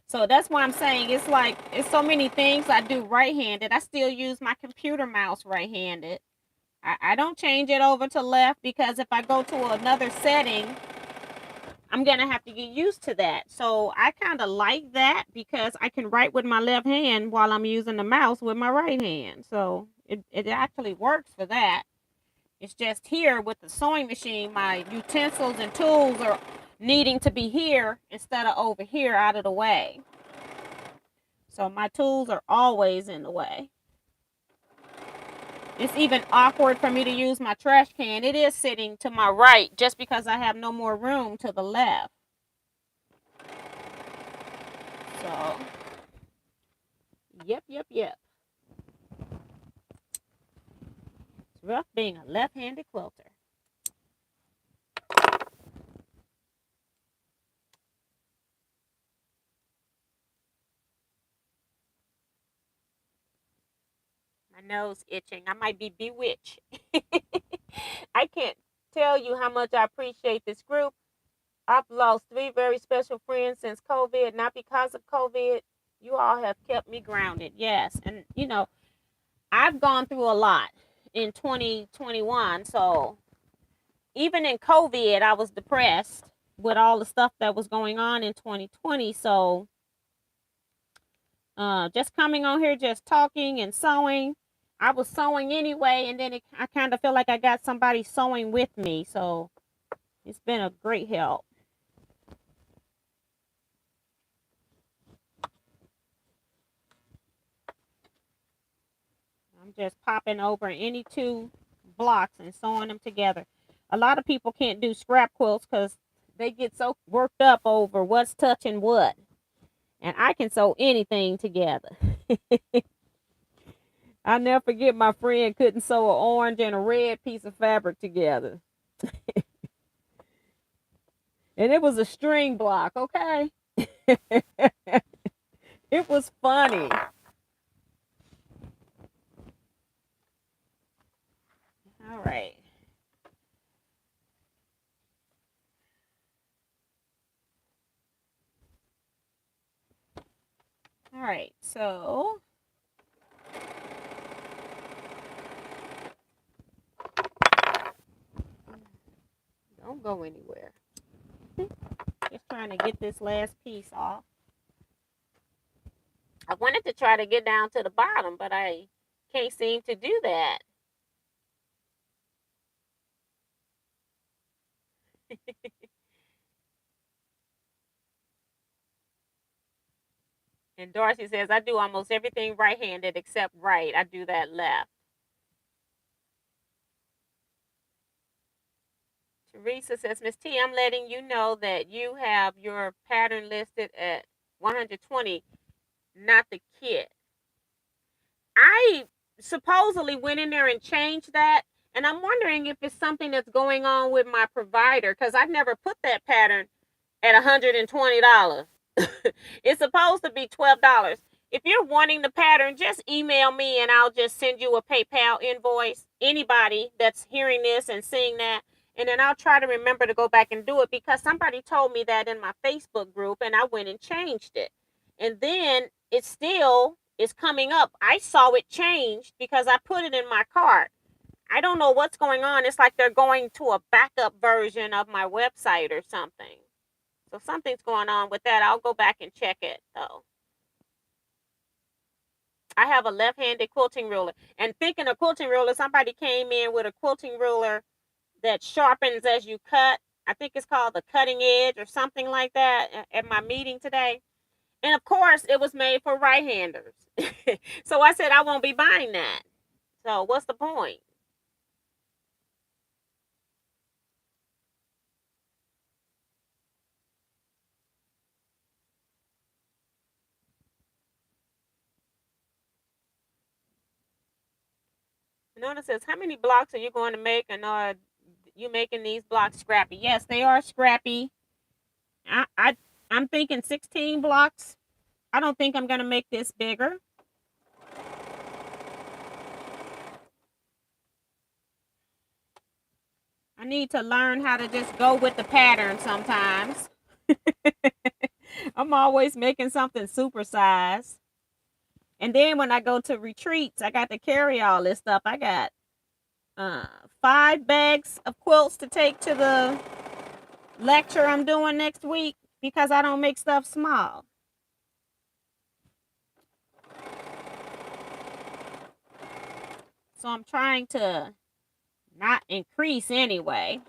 So that's why I'm saying it's like it's so many things I do right-handed. I still use my computer mouse right-handed. I don't change it over to left because if I go to another setting, I'm going to have to get used to that. So I kind of like that because I can write with my left hand while I'm using the mouse with my right hand. So it actually works for that. It's just here with the sewing machine, my utensils and tools are needing to be here instead of over here out of the way. So my tools are always in the way. It's even awkward for me to use my trash can. It is sitting to my right just because I have no more room to the left. So, yep. It's rough being a left-handed quilter. My nose itching. I might be bewitched. I can't tell you how much I appreciate this group. I've lost 3 very special friends since COVID, not because of COVID. You all have kept me grounded. Yes. And, I've gone through a lot in 2021. So even in COVID, I was depressed with all the stuff that was going on in 2020. So just coming on here, just talking and sewing. I was sewing anyway, and then I kind of feel like I got somebody sewing with me. So it's been a great help. I'm just popping over any 2 blocks and sewing them together. A lot of people can't do scrap quilts because they get so worked up over what's touching what. And I can sew anything together. I'll never forget my friend couldn't sew an orange and a red piece of fabric together. And it was a string block, okay? It was funny. All right. All right, so don't go anywhere. Just trying to get this last piece off. I wanted to try to get down to the bottom, but I can't seem to do that. And Darcy says, I do almost everything right-handed except right. I do that left. Teresa says, Miss T, I'm letting you know that you have your pattern listed at 120, not the kit. I supposedly went in there and changed that, and I'm wondering if it's something that's going on with my provider because I never put that pattern at $120. It's supposed to be $12. If you're wanting the pattern, just email me and I'll just send you a PayPal invoice. Anybody that's hearing this and seeing that, and then I'll try to remember to go back and do it because somebody told me that in my Facebook group and I went and changed it. And then it still is coming up. I saw it changed because I put it in my cart. I don't know what's going on. It's like they're going to a backup version of my website or something. So something's going on with that. I'll go back and check it though. I have a left-handed quilting ruler. And thinking of quilting ruler, somebody came in with a quilting ruler that sharpens as you cut. I think it's called the cutting edge or something like that at my meeting today. And of course, it was made for right-handers. So I said I won't be buying that. So what's the point? Nona says, how many blocks are you going to make, and are you making these blocks scrappy? Yes, they are scrappy. I'm thinking 16 blocks. I don't think I'm going to make this bigger. I need to learn how to just go with the pattern sometimes. I'm always making something supersized. And then when I go to retreats, I got to carry all this stuff. I got 5 bags of quilts to take to the lecture I'm doing next week because I don't make stuff small. So I'm trying to not increase anyway.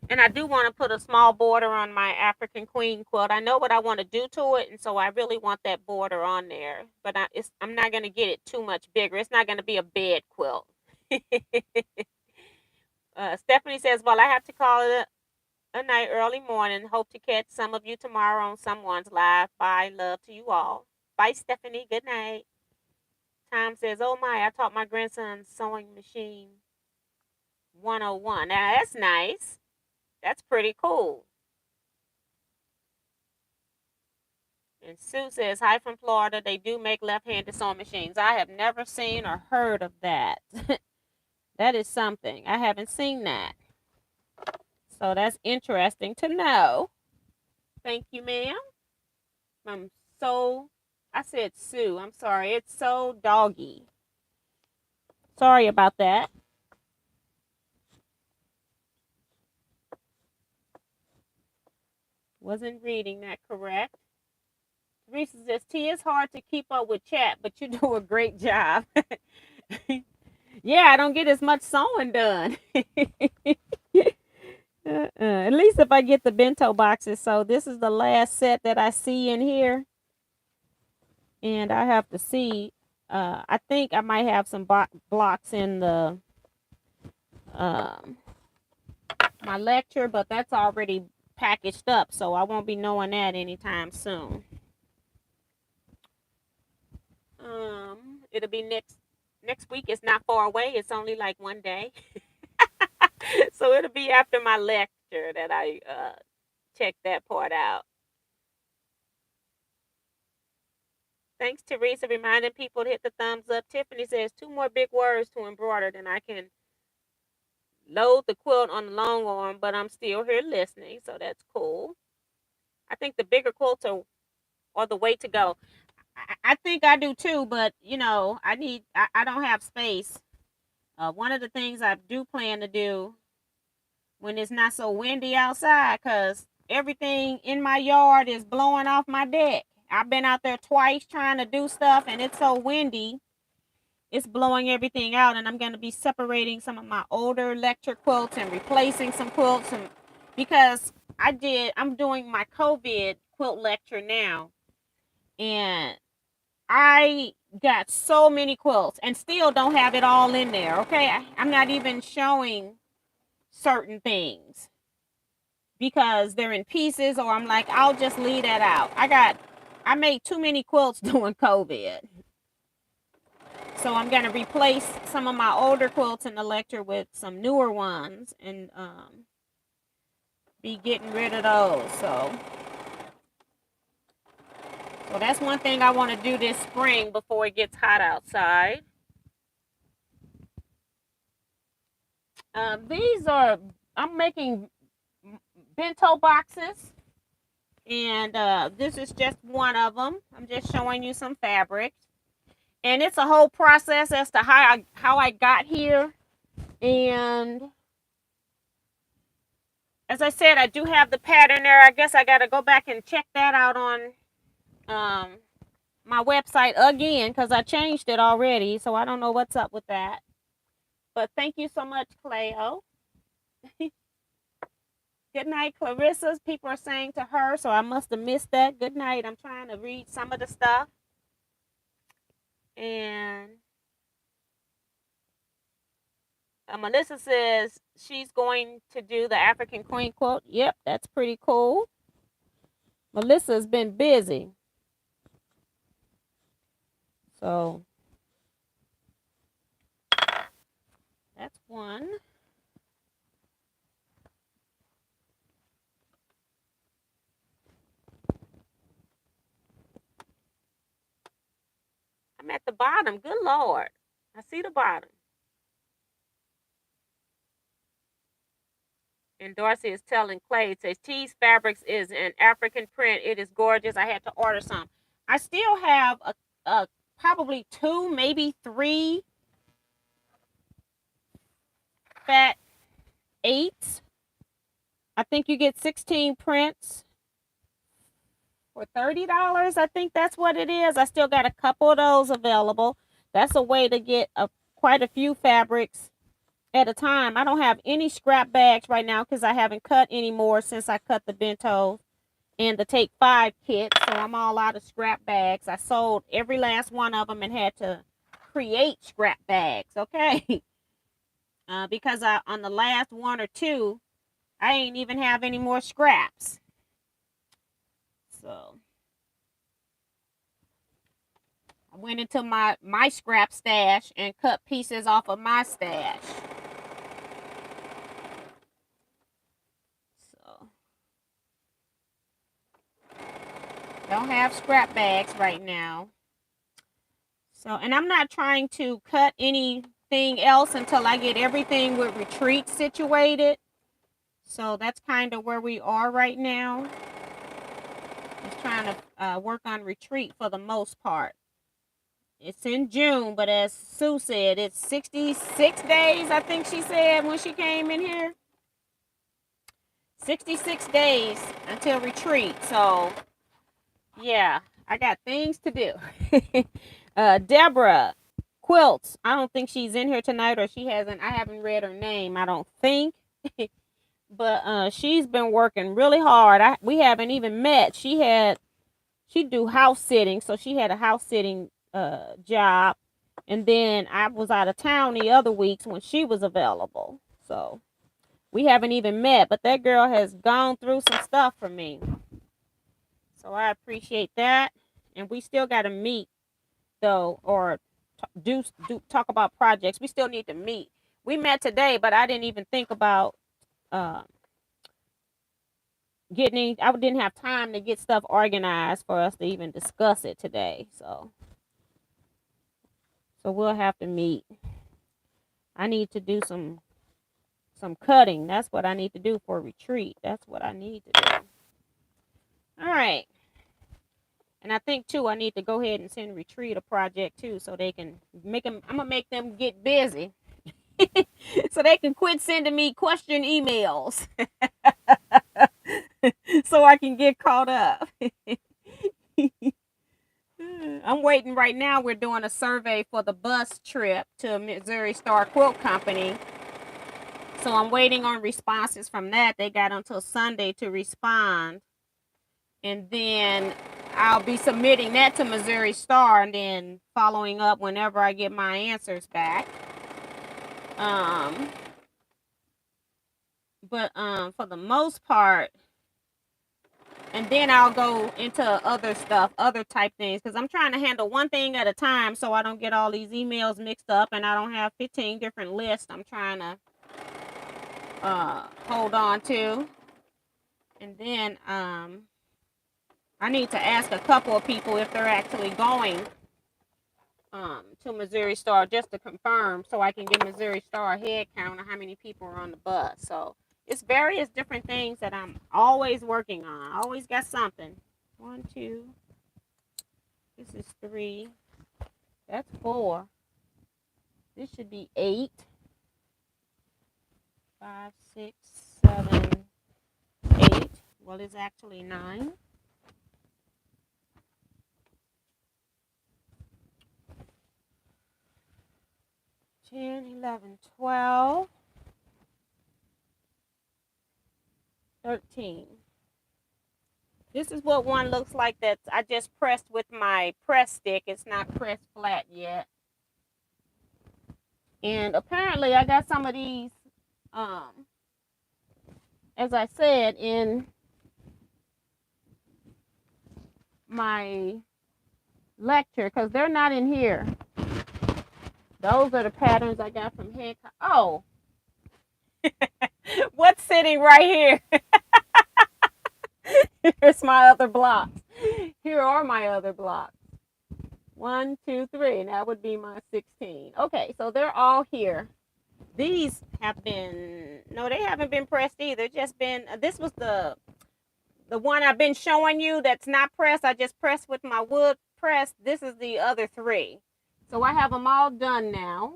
And I do want to put a small border on my African Queen quilt. I know what I want to do to it, and so I really want that border on there. But I'm not going to get it too much bigger. It's not going to be a bed quilt. Stephanie says, well, I have to call it a night early morning. Hope to catch some of you tomorrow on someone's live. Bye. Love to you all. Bye, Stephanie. Good night. Tom says, oh my, I taught my grandson sewing machine 101. Now, that's nice. That's pretty cool. And Sue says, hi from Florida. They do make left-handed sewing machines. I have never seen or heard of that. That is something. I haven't seen that. So that's interesting to know. Thank you, ma'am. I said Sue. I'm sorry. It's so doggy. Sorry about that. Wasn't reading that correct. Teresa says, T, it's hard to keep up with chat, but you do a great job. Yeah, I don't get as much sewing done. At least if I get the bento boxes. So this is the last set that I see in here. And I have to see. I think I might have some blocks in the my lecture, but that's already packaged up. So I won't be knowing that anytime soon. It'll be next week. It's not far away. It's only like one day. So it'll be after my lecture that I check that part out. Thanks, Teresa, reminding people to hit the thumbs up. Tiffany says 2 more big words to embroider, then I can load the quilt on the long arm, but I'm still here listening, so that's cool. I think the bigger quilts are the way to go. I think I do too, but you know, I don't have space. One of the things I do plan to do when it's not so windy outside, because everything in my yard is blowing off my deck. I've been out there twice trying to do stuff, and it's so windy. It's blowing everything out, and I'm going to be separating some of my older lecture quilts and replacing some quilts, because I'm doing my COVID quilt lecture now, and I got so many quilts and still don't have it all in there. Okay, I'm not even showing certain things because they're in pieces, or I'm like, I'll just leave that out. I made too many quilts during COVID. So I'm going to replace some of my older quilts in the lecture with some newer ones and be getting rid of those. So that's one thing I want to do this spring before it gets hot outside. I'm making bento boxes, and this is just one of them. I'm just showing you some fabrics. And it's a whole process as to how I got here. And as I said, I do have the pattern there. I guess I got to go back and check that out on my website again, because I changed it already. So I don't know what's up with that. But thank you so much, Cleo. Good night, Clarissa. People are saying to her, so I must have missed that. Good night. I'm trying to read some of the stuff. And Melissa says she's going to do the African Queen quilt. Yep, that's pretty cool. Melissa's been busy. So one. I'm at the bottom. Good Lord. I see the bottom. And Dorsey is telling Clay, it says Tees Fabrics is an African print. It is gorgeous. I had to order some. I still have a probably 2, maybe 3 fat 8s. I think you get 16 prints for $30. I think that's what it is. I still got a couple of those available. That's a way to get quite a few fabrics at a time. I don't have any scrap bags right now because I haven't cut anymore since I cut the Bento and the Take 5 kit. So I'm all out of scrap bags. I sold every last one of them and had to create scrap bags, okay? Because on the last 1 or 2, I ain't even have any more scraps. So I went into my scrap stash and cut pieces off of my stash. So don't have scrap bags right now. So, and I'm not trying to cut anything else until I get everything with retreat situated. So that's kind of where we are right now. Just trying to work on retreat for the most part. It's in June, but as Sue said, it's 66 days, I think she said when she came in here. 66 days until retreat. So, yeah, I got things to do. Deborah Quilts. I don't think she's in here tonight, or she hasn't. I haven't read her name, I don't think. But she's been working really hard. We haven't even met. She do house sitting, so she had a house sitting job, and then I was out of town the other weeks when she was available, so we haven't even met. But that girl has gone through some stuff for me, so I appreciate that. And we still got to meet though, or talk about projects. We still need to meet. We met today, but I didn't even think about I didn't have time to get stuff organized for us to even discuss it today. So we'll have to meet. I need to do some cutting. That's what I need to do for a retreat. That's what I need to do. All right. And I think too, I need to go ahead and send retreat a project too, so they can I'm gonna make them get busy. So they can quit sending me question emails. So I can get caught up. I'm waiting right now. We're doing a survey for the bus trip to Missouri Star Quilt Company. So I'm waiting on responses from that. They got until Sunday to respond. And then I'll be submitting that to Missouri Star and then following up whenever I get my answers back. But for the most part, and then I'll go into other stuff, other type things, because I'm trying to handle one thing at a time so I don't get all these emails mixed up and I don't have 15 different lists I'm trying to hold on to. And then I need to ask a couple of people if they're actually going to Missouri Star, just to confirm, so I can give Missouri Star a head count of how many people are on the bus. So it's various different things that I'm always working on. I always got something. 1, 2. This is 3. That's 4. This should be 8. 5, 6, 7, 8. Well, it's actually 9. 10, 11, 12, 13. This is what one looks like that I just pressed with my press stick. It's not pressed flat yet. And apparently I got some of these, as I said, in my lecture, because they're not in here. Those are the patterns I got from Hancock. Oh, What's sitting right here? Here's my other blocks. Here are my other blocks. 1, 2, 3. And that would be my 16. Okay, so they're all here. These have been, no, they haven't been pressed either. Just been, this was the one I've been showing you that's not pressed. I just pressed with my wood press. This is the other 3. So I have them all done now.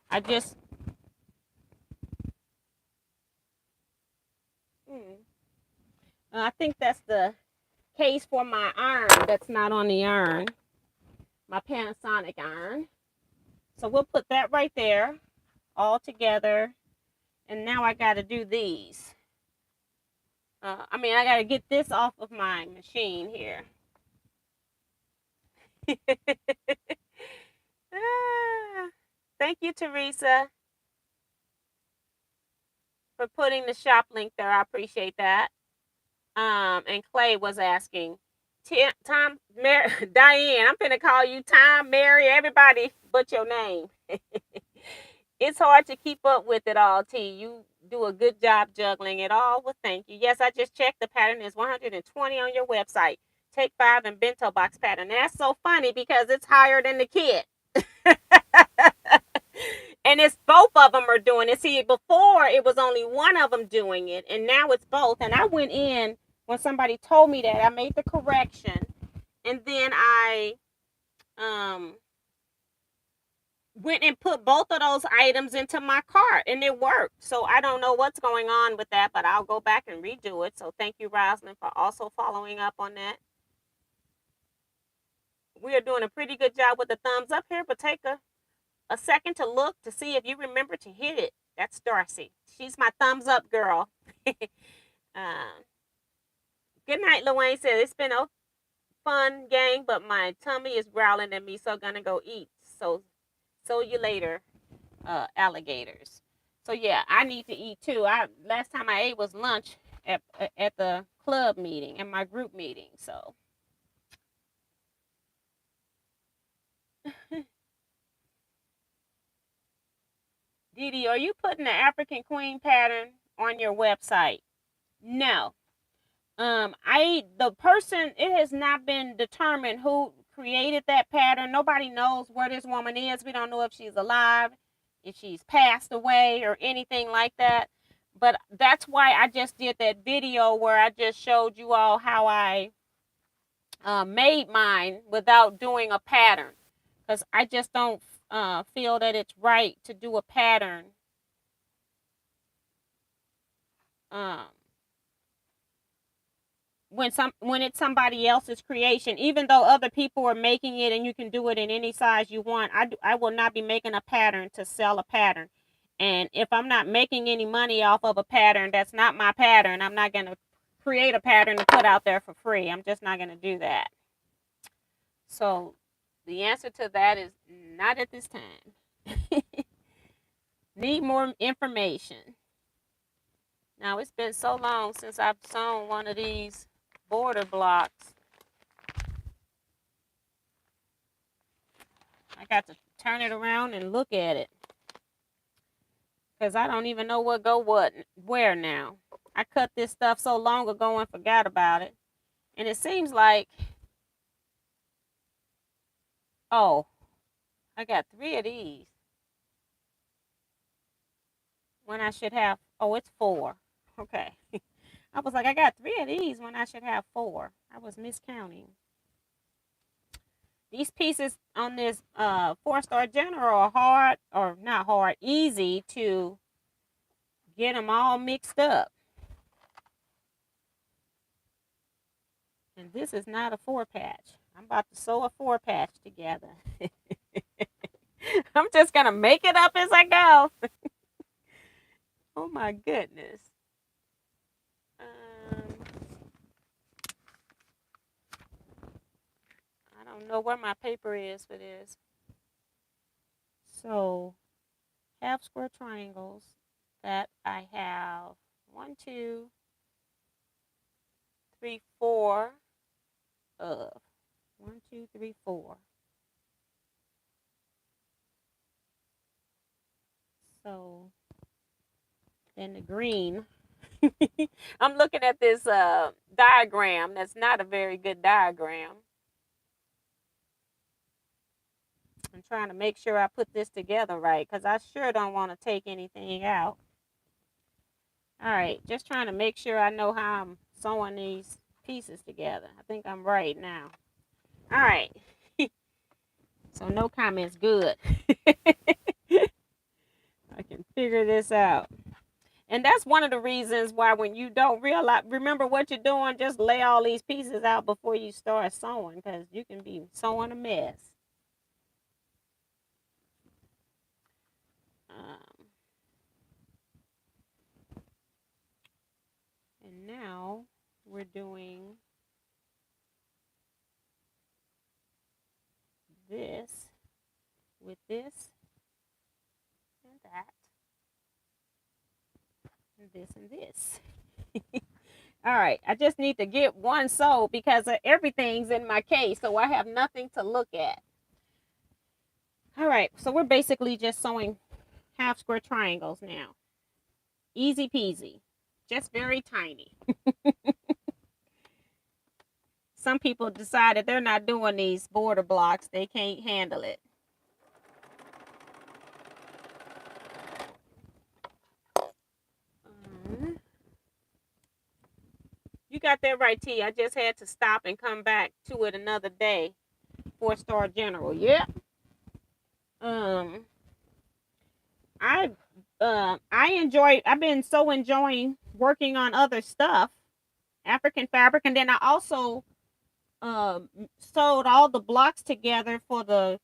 I just, I think that's the case for my iron that's not on the iron, my Panasonic iron. So we'll put that right there all together. And now I got to do these. I got to get this off of my machine here. Thank you, Teresa, for putting the shop link there. I appreciate that. And Clay was asking, Tom, Mary, Diane, I'm finna call you Tom, Mary, everybody but your name. It's hard to keep up with it all, T. You do a good job juggling it all. Well, thank you. Yes, I just checked. The pattern is 120 on your website. Take 5 and bento box pattern. That's so funny because it's higher than the kit. And it's both of them are doing it. See, before it was only one of them doing it, and now it's both. And I went in when somebody told me that. I made the correction, and then I went and put both of those items into my cart, and it worked. So I don't know what's going on with that, but I'll go back and redo it. So thank you, Roslyn, for also following up on that. We are doing a pretty good job with the thumbs up here, but take a second to look to see if you remember to hit it. That's Darcy. She's my thumbs up girl. Good night, Luane said. It's been a fun gang, but my tummy is growling at me, so gonna go eat. So you later, alligators. So yeah, I need to eat too. Last time I ate was lunch at the club meeting and my group meeting. So Didi, are you putting the African Queen pattern on your website? No. The person, it has not been determined who created that pattern. Nobody knows where this woman is. We don't know if she's alive, if she's passed away, or anything like that. But that's why I just did that video where I just showed you all how I made mine without doing a pattern, because I just don't feel that it's right to do a pattern when it's somebody else's creation. Even though other people are making it and you can do it in any size you want, I will not be making a pattern to sell a pattern. And if I'm not making any money off of a pattern that's not my pattern, I'm not going to create a pattern to put out there for free. I'm just not going to do that. So the answer to that is not at this time. Need more information. Now, it's been so long since I've sewn one of these border blocks. I got to turn it around and look at it, because I don't even know what go where now. I cut this stuff so long ago and forgot about it. And it seems like, oh, I got 3 of these when I should have, oh, it's 4. Okay. I was like, I got 3 of these when I should have 4. I was miscounting. These pieces on this 4-star general are hard, or not hard, easy to get them all mixed up. And this is not a 4-patch. I'm about to sew a 4-patch together. I'm just going to make it up as I go. Oh my goodness. I don't know where my paper is for this. So, half square triangles that I have 1, 2, 3, 4 of. 1, 2, 3, 4. So than the green. I'm looking at this diagram. That's not a very good diagram. I'm trying to make sure I put this together right because I sure don't want to take anything out. All right, just trying to make sure I know how I'm sewing these pieces together. I think I'm right now. All right. So no comments, good. I can figure this out. And that's one of the reasons why when you don't remember what you're doing, just lay all these pieces out before you start sewing because you can be sewing a mess. And now we're doing this with this and that and this and this. All right, I just need to get one sewed because everything's in my case, so I have nothing to look at. All right, so we're basically just sewing half square triangles now. Easy peasy, just very tiny. Some people decided they're not doing these border blocks. They can't handle it. You got that right, T. I just had to stop and come back to it another day. 4-star general. Yep. I've been so enjoying working on other stuff, African fabric, and then I also sewed all the blocks together for the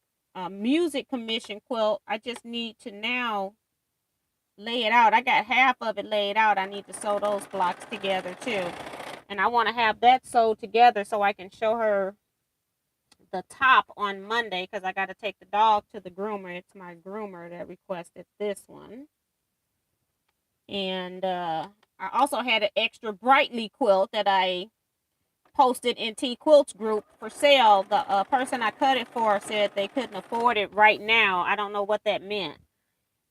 music commission quilt. I just need to now lay it out. I got half of it laid out. I need to sew those blocks together too, and I want to have that sewed together so I can show her the top on Monday because I got to take the dog to the groomer. It's my groomer that requested this one. And I also had an extra brightly quilt that I posted in Teaquilts group for sale. The person I cut it for said they couldn't afford it right now. I don't know what that meant.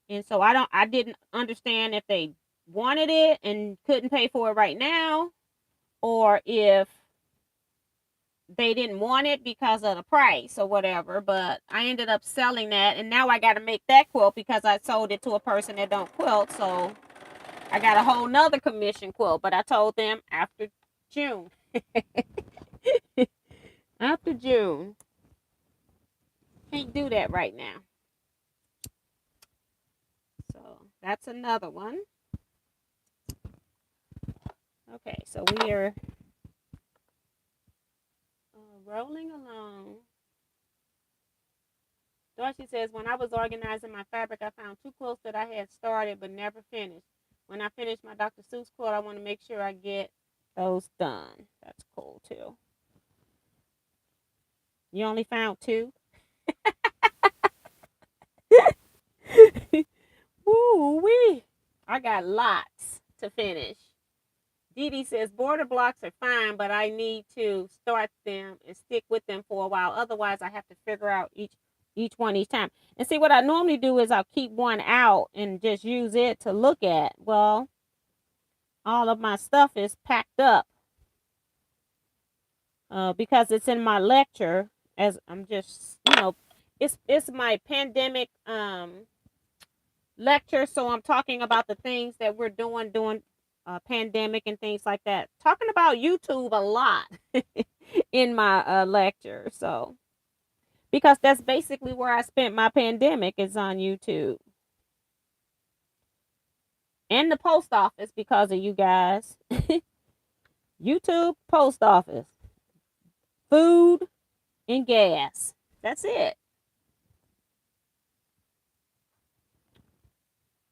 And so I didn't understand if they wanted it and couldn't pay for it right now, or if they didn't want it because of the price or whatever. But I ended up selling that, and now I got to make that quilt because I sold it to a person that don't quilt. So I got a whole nother commission quilt, but I told them after June. After June. Can't do that right now. So that's another one. Okay, so we are rolling along. Dorothy says, when I was organizing my fabric, I found 2 quilts that I had started but never finished. When I finish my Dr. Seuss quilt, I want to make sure I get those done. That's cool, too. You only found 2? Woo-wee. I got lots to finish. Dee Dee says, border blocks are fine, but I need to start them and stick with them for a while. Otherwise, I have to figure out each one each time. And see, what I normally do is I'll keep one out and just use it to look at. Well, all of my stuff is packed up because it's in my lecture. As I'm just, it's my pandemic lecture, so I'm talking about the things that we're doing pandemic and things like that. Talking about YouTube a lot in my lecture. So because that's basically where I spent my pandemic is on YouTube. And the post office because of you guys. YouTube, post office, food, and gas. That's it.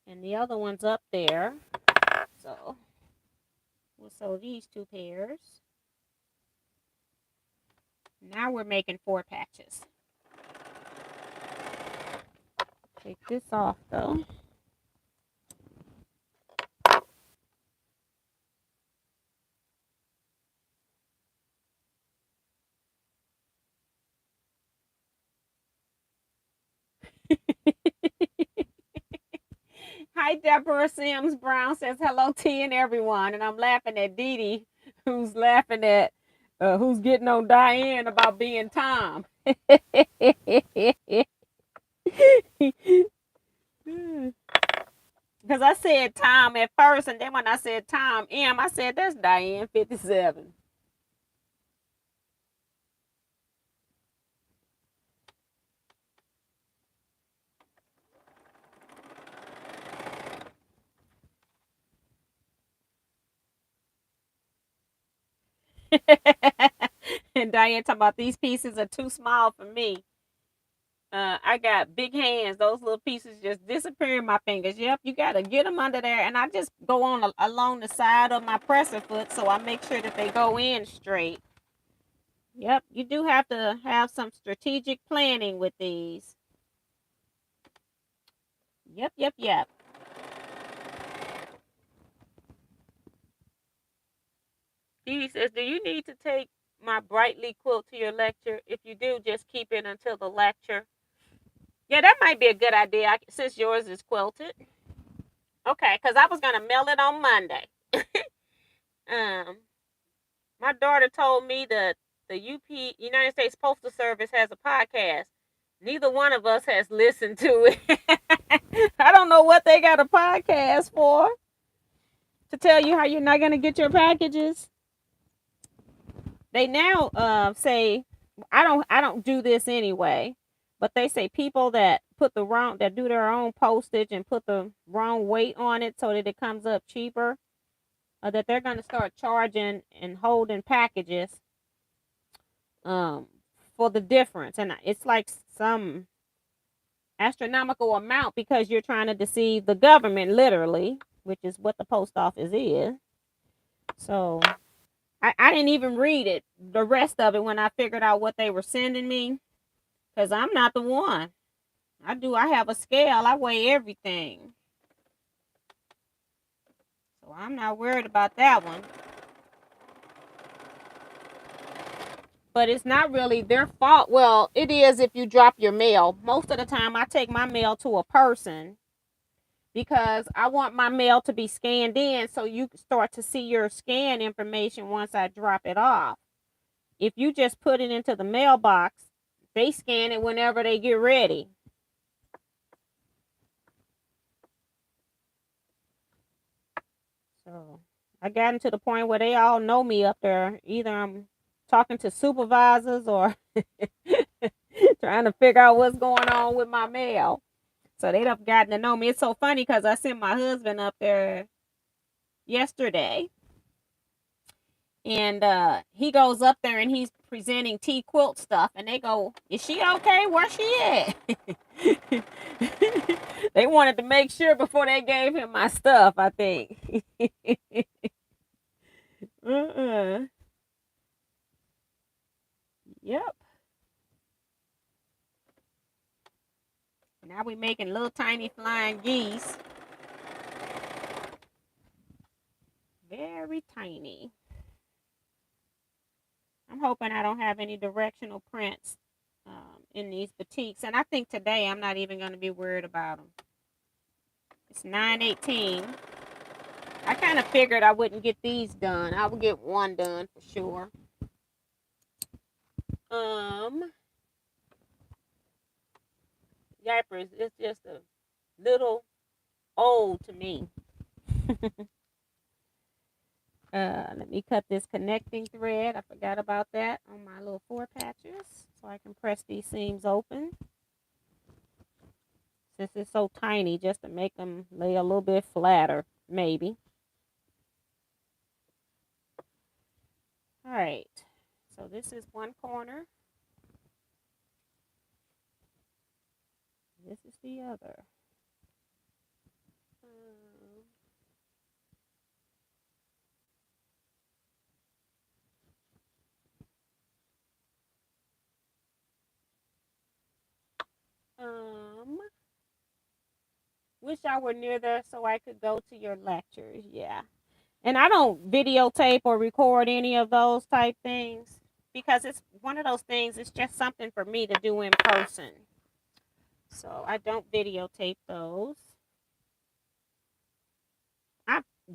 And the other one's up there. So we'll sew these 2 pairs. Now we're making 4 patches. Take this off though. Hi, Deborah Sims Brown says hello T and everyone. And I'm laughing at Dee Dee, who's laughing at who's getting on Diane about being Tom. Because I said Tom at first, and then when I said Tom M, I said that's Diane 57. And Diane talking about these pieces are too small for me. I got big hands. Those little pieces just disappear in my fingers. Yep, you got to get them under there. And I just go on along the side of my presser foot so I make sure that they go in straight. Yep, you do have to have some strategic planning with these. Yep, yep, yep. Dee says, do you need to take my Brightly quilt to your lecture? If you do, just keep it until the lecture. Yeah, that might be a good idea since yours is quilted. Okay, because I was going to mail it on Monday. My daughter told me that the United States Postal Service has a podcast. Neither one of us has listened to it. I don't know what they got a podcast for. To tell you how you're not going to get your packages. They now say I don't do this anyway, but they say people that do their own postage and put the wrong weight on it so that it comes up cheaper, that they're going to start charging and holding packages for the difference, and it's like some astronomical amount because you're trying to deceive the government, literally, which is what the post office is. So I didn't even read it, the rest of it, when I figured out what they were sending me, because I'm not the one. I have a scale. I weigh everything. So I'm not worried about that one. But it's not really their fault. Well, it is if you drop your mail. Most of the time, I take my mail to a person because I want my mail to be scanned in so you can start to see your scan information once I drop it off. If you just put it into the mailbox, they scan it whenever they get ready. So I gotten to the point where they all know me up there. Either I'm talking to supervisors or trying to figure out what's going on with my mail. So they'd have gotten to know me. It's so funny because I sent my husband up there yesterday. And he goes up there and he's presenting Teaquilt stuff. And they go, is she okay? Where's she at? They wanted to make sure before they gave him my stuff, I think. Yep. Now we making little tiny flying geese. Very tiny. I'm hoping I don't have any directional prints in these batiks. And I think today I'm not even going to be worried about them. It's 9:18. I kind of figured I wouldn't get these done. I would get one done for sure. Diapers, it's just a little old to me. Let me cut this connecting thread. I forgot about that on my little 4 patches. So I can press these seams open. Since it's so tiny, just to make them lay a little bit flatter, maybe. All right. So this is one corner. This is the other. Wish I were near there so I could go to your lectures. Yeah. And I don't videotape or record any of those type things because it's one of those things, it's just something for me to do in person. So I don't videotape those.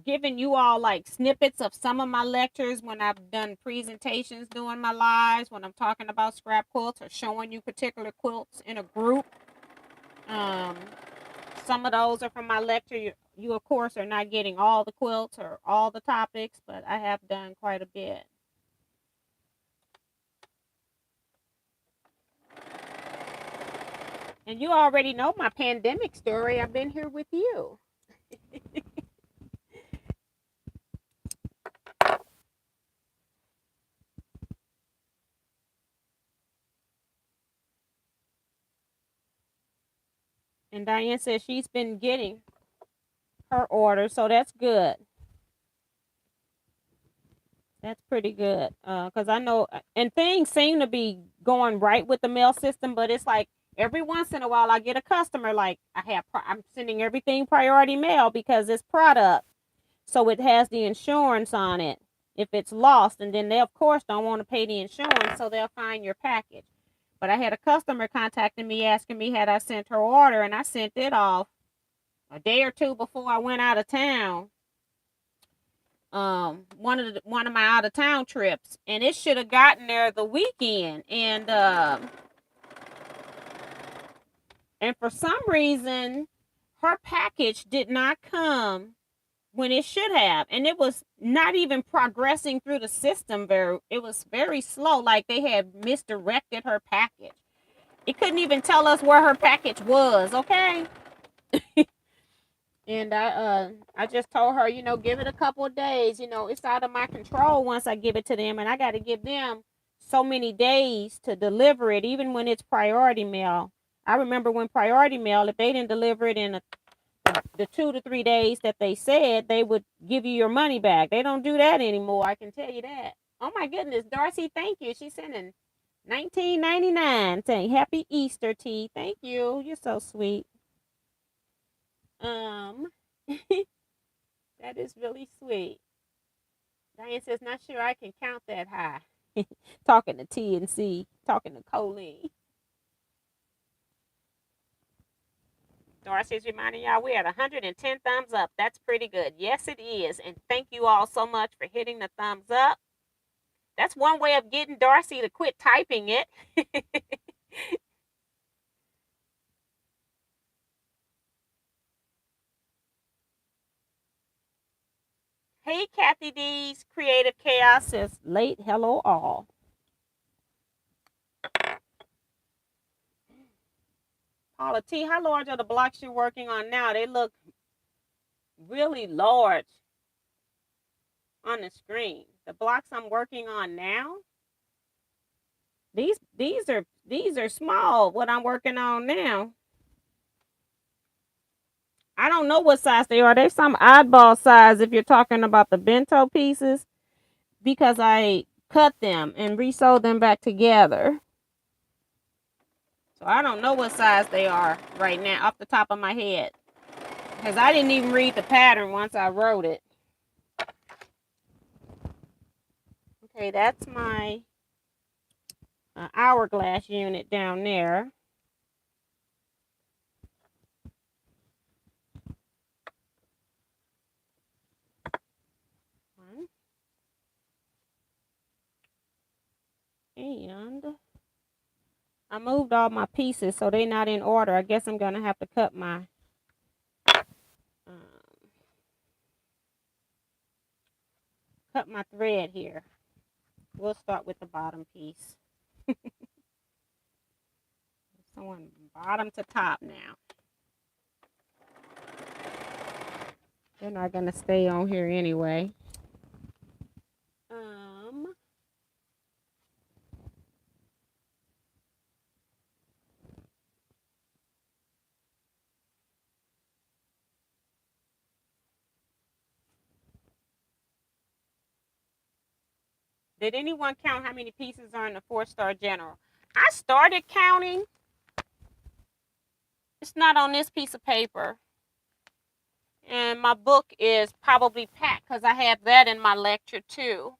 giving you all like snippets of some of my lectures when I've done presentations doing my lives, when I'm talking about scrap quilts or showing you particular quilts in a group. Some of those are from my lecture. You of course are not getting all the quilts or all the topics, but I have done quite a bit. And you already know my pandemic story. I've been here with you. And Diane says she's been getting her order, so that's good. That's pretty good. Because I know, and things seem to be going right with the mail system, but it's like every once in a while I get a customer like I'm sending everything priority mail because it's product, so it has the insurance on it if it's lost, and then they of course don't want to pay the insurance, so they'll find your package. But I had a customer contacting me asking me had I sent her order, and I sent it off a day or two before I went out of town. One of my out of town trips, and it should have gotten there the weekend, and for some reason her package did not come when it should have, and it was not even progressing through the system. It was very slow, like they had misdirected her package. It couldn't even tell us where her package was. Okay. And I just told her, give it a couple of days. It's out of my control once I give it to them, and I got to give them so many days to deliver it, even when it's priority mail. I remember when priority mail, if they didn't deliver it in the 2 to 3 days that they said, they would give you your money back. They don't do that anymore. I can tell you that. Oh my goodness, Darcy, thank you. She's sending $19.99 saying Happy Easter, T. Thank you. You're so sweet. That is really sweet. Diane says, not sure I can count that high. Talking to T and C, talking to Colleen. Darcy's reminding y'all we're at 110 thumbs up. That's pretty good. Yes, it is. And thank you all so much for hitting the thumbs up. That's one way of getting Darcy to quit typing it. Hey, Kathy D's Creative Chaos says, late hello all. Paula T, how large are the blocks you're working on now? They look really large on the screen. The blocks I'm working on now, these are small. What I'm working on now, I don't know what size they are. They're some oddball size if you're talking about the bento pieces, because I cut them and resewed them back together. So I don't know what size they are right now off the top of my head, because I didn't even read the pattern once I wrote it. Okay, that's my hourglass unit down there. And I moved all my pieces so they're not in order. I guess I'm going to have to cut my thread here. We'll start with the bottom piece. So on bottom to top now. They're not going to stay on here anyway. Did anyone count how many pieces are in the 4-star general? I started counting. It's not on this piece of paper. And my book is probably packed because I have that in my lecture too.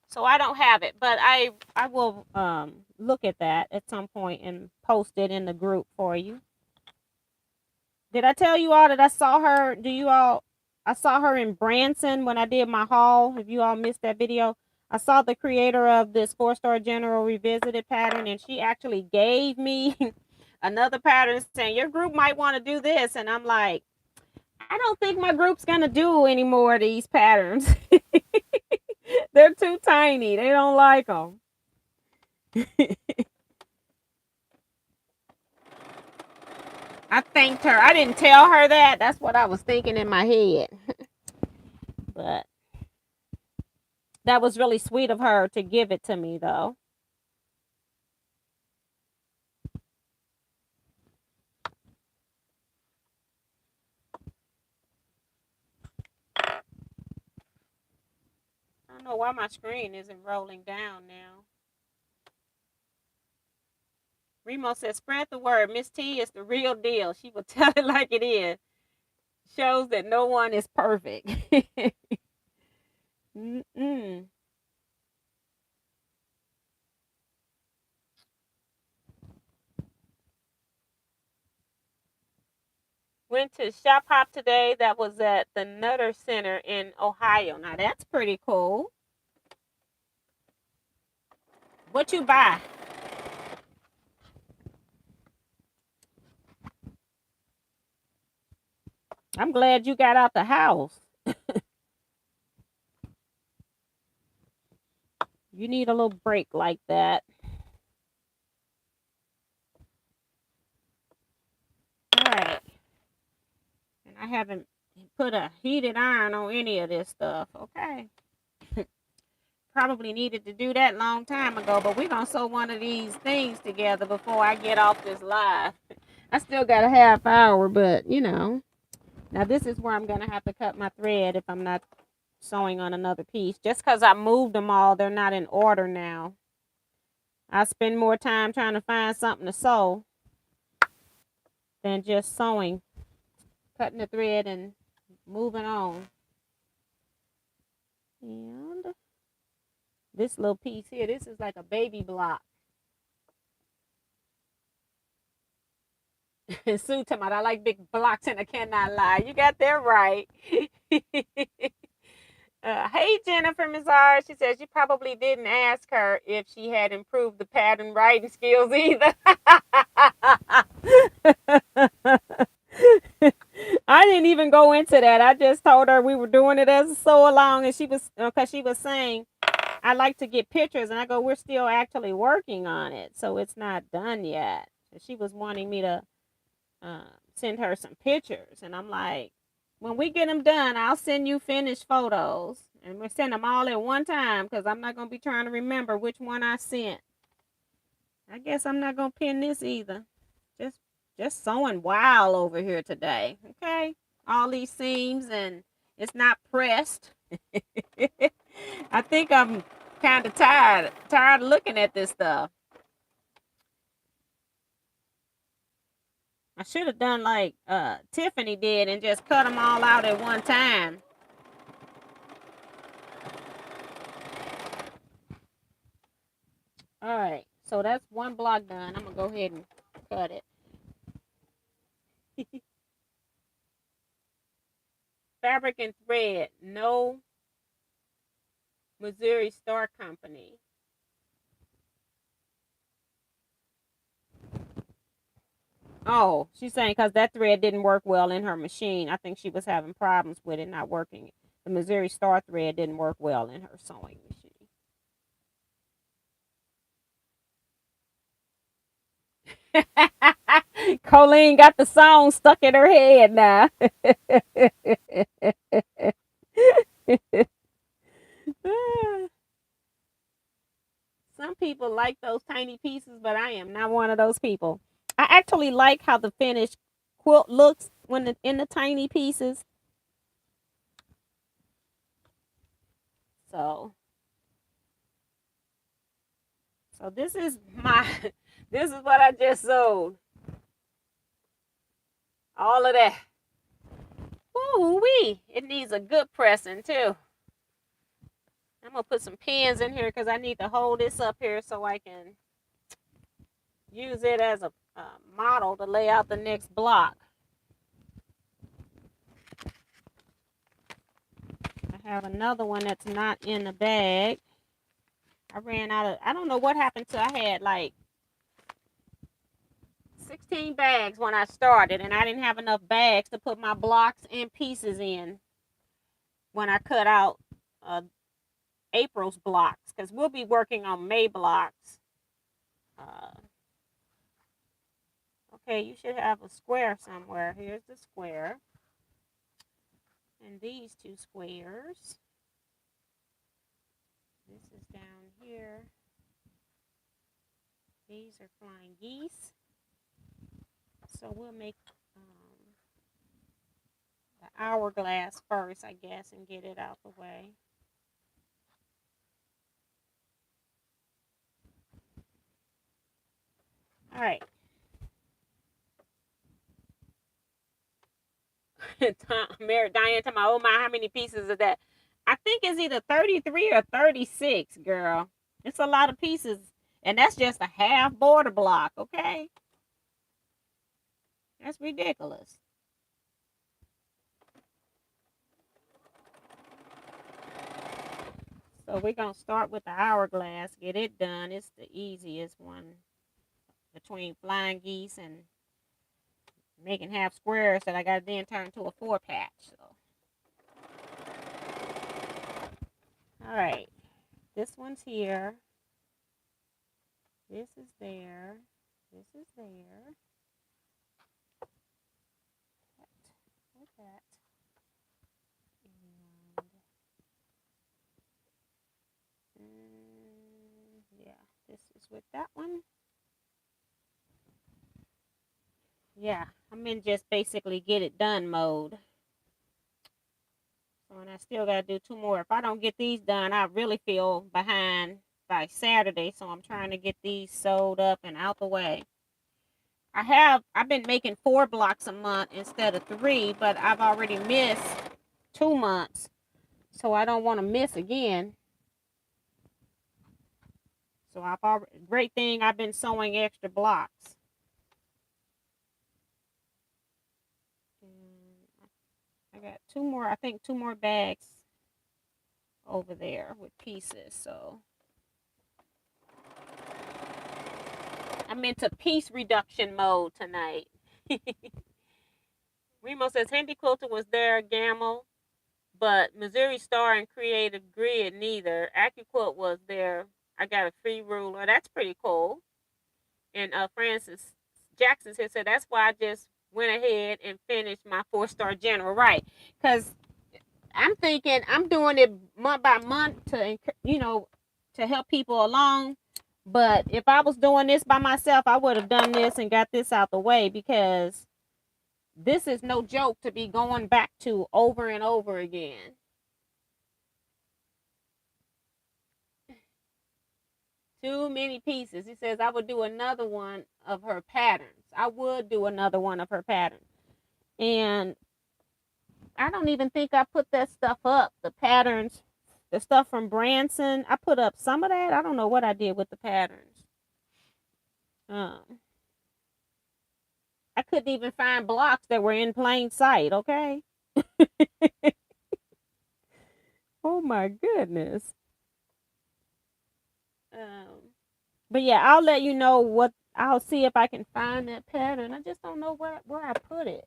So I don't have it, but I will look at that at some point and post it in the group for you. Did I tell you all that I saw her? Do you all I saw her in Branson when I did my haul. If you all missed that video, I saw the creator of this 4-star general revisited pattern, and she actually gave me another pattern saying your group might want to do this. And I'm like, I don't think my group's gonna do any more of these patterns. They're too tiny. They don't like them. I thanked her. I didn't tell her that. That's what I was thinking in my head. But that was really sweet of her to give it to me, though. I don't know why my screen isn't rolling down now. Remo says, spread the word. Miss T is the real deal. She will tell it like it is. Shows that no one is perfect. Mm-mm. Went to Shop Hop today. That was at the Nutter Center in Ohio. Now, that's pretty cool. What you buy? I'm glad you got out the house. You need a little break like that. All right. And I haven't put a heated iron on any of this stuff. Okay. Probably needed to do that a long time ago, but we're going to sew one of these things together before I get off this live. I still got a half hour, but you know. Now this is where I'm going to have to cut my thread if I'm not sewing on another piece. Just because I moved them all, they're not in order now. I spend more time trying to find something to sew than just sewing, cutting the thread and moving on. And this little piece here, this is like a baby block. Sue talking about, I like big blocks and I cannot lie. You got that right. Hey, Jennifer Mazar. She says you probably didn't ask her if she had improved the pattern writing skills either. I didn't even go into that. I just told her we were doing it as a sew along, and she was, because she was saying, I like to get pictures, and I go, we're still actually working on it, so it's not done yet. She was wanting me to send her some pictures, and I'm like, when we get them done, I'll send you finished photos, and we'll send them all at one time because I'm not gonna be trying to remember which one I sent. I guess I'm not gonna pin this either. Just sewing wild over here today. Okay, all these seams, and it's not pressed. I think I'm kind of tired of looking at this stuff. I should have done like Tiffany did and just cut them all out at one time. All right, so that's one block done. I'm gonna go ahead and cut it. Fabric and thread, no Missouri Star Company. Oh, she's saying because that thread didn't work well in her machine. I think she was having problems with it not working. The Missouri Star thread didn't work well in her sewing machine. Colleen got the song stuck in her head now. Some people like those tiny pieces, but I am not one of those people. I actually like how the finished quilt looks when in the tiny pieces. So this is my this is what I just sewed. All of that. Ooh wee! It needs a good pressing too. I'm gonna put some pins in here because I need to hold this up here so I can use it as a model to lay out the next block. have another one that's not in the bag. I ran out of, I don't know what happened to, I had like 16 bags when I started, and I didn't have enough bags to put my blocks and pieces in when I cut out April's blocks, because we'll be working on May blocks. Okay, you should have a square somewhere. Here's the square. And these two squares. This is down here. These are flying geese. So we'll make the hourglass first, I guess, and get it out the way. All right. Mary Diane to my, oh my, how many pieces of that? I think it's either 33 or 36, girl. It's a lot of pieces. And that's just a half border block, okay? That's ridiculous. So we're going to start with the hourglass, get it done. It's the easiest one between flying geese and making half squares that I got to then turn to a 4-patch. So. All right. This one's here. This is there. This is there. That. And yeah, this is with that one. Yeah, I'm in just basically get it done mode. So, and I still got to do 2 more. If I don't get these done, I really feel behind by Saturday. So I'm trying to get these sewed up and out the way. I've been making 4 blocks a month instead of 3, but I've already missed 2 months. So I don't want to miss again. So great thing I've been sewing extra blocks. I got 2 more, I think 2 more bags over there with pieces. So I'm into piece reduction mode tonight. Remo says Handy Quilter was there, Gamble, but Missouri Star and Creative Grid neither. AccuQuilt was there. I got a free ruler. That's pretty cool. And Francis Jackson said that's why I just went ahead and finished my 4-star general. Right. Because I'm thinking I'm doing it month by month to, to help people along. But if I was doing this by myself, I would have done this and got this out the way, because this is no joke to be going back to over and over again. Too many pieces. He says I would do another one of her patterns. I would do another one of her patterns. And I don't even think I put that stuff up. The patterns, the stuff from Branson. I put up some of that. I don't know what I did with the patterns. I couldn't even find blocks that were in plain sight, okay? Oh my goodness. But yeah, I'll let you know what, I'll see if I can find that pattern. I just don't know where I put it.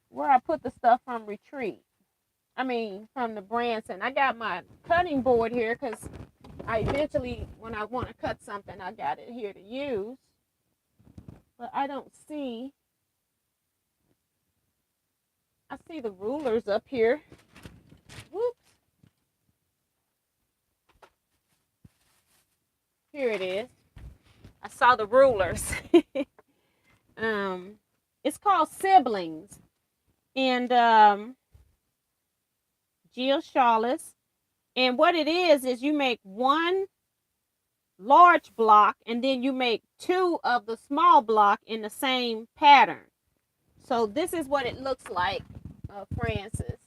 Where I put the stuff from Retreat. I mean, from the Branson. I got my cutting board here because I eventually, when I want to cut something, I got it here to use. But I don't see. I see the rulers up here. Whoops. Here it is. I saw the rulers. It's called Siblings. And Jill Shawless. And what it is you make 1 large block and then you make 2 of the small block in the same pattern. So this is what it looks like, Francis.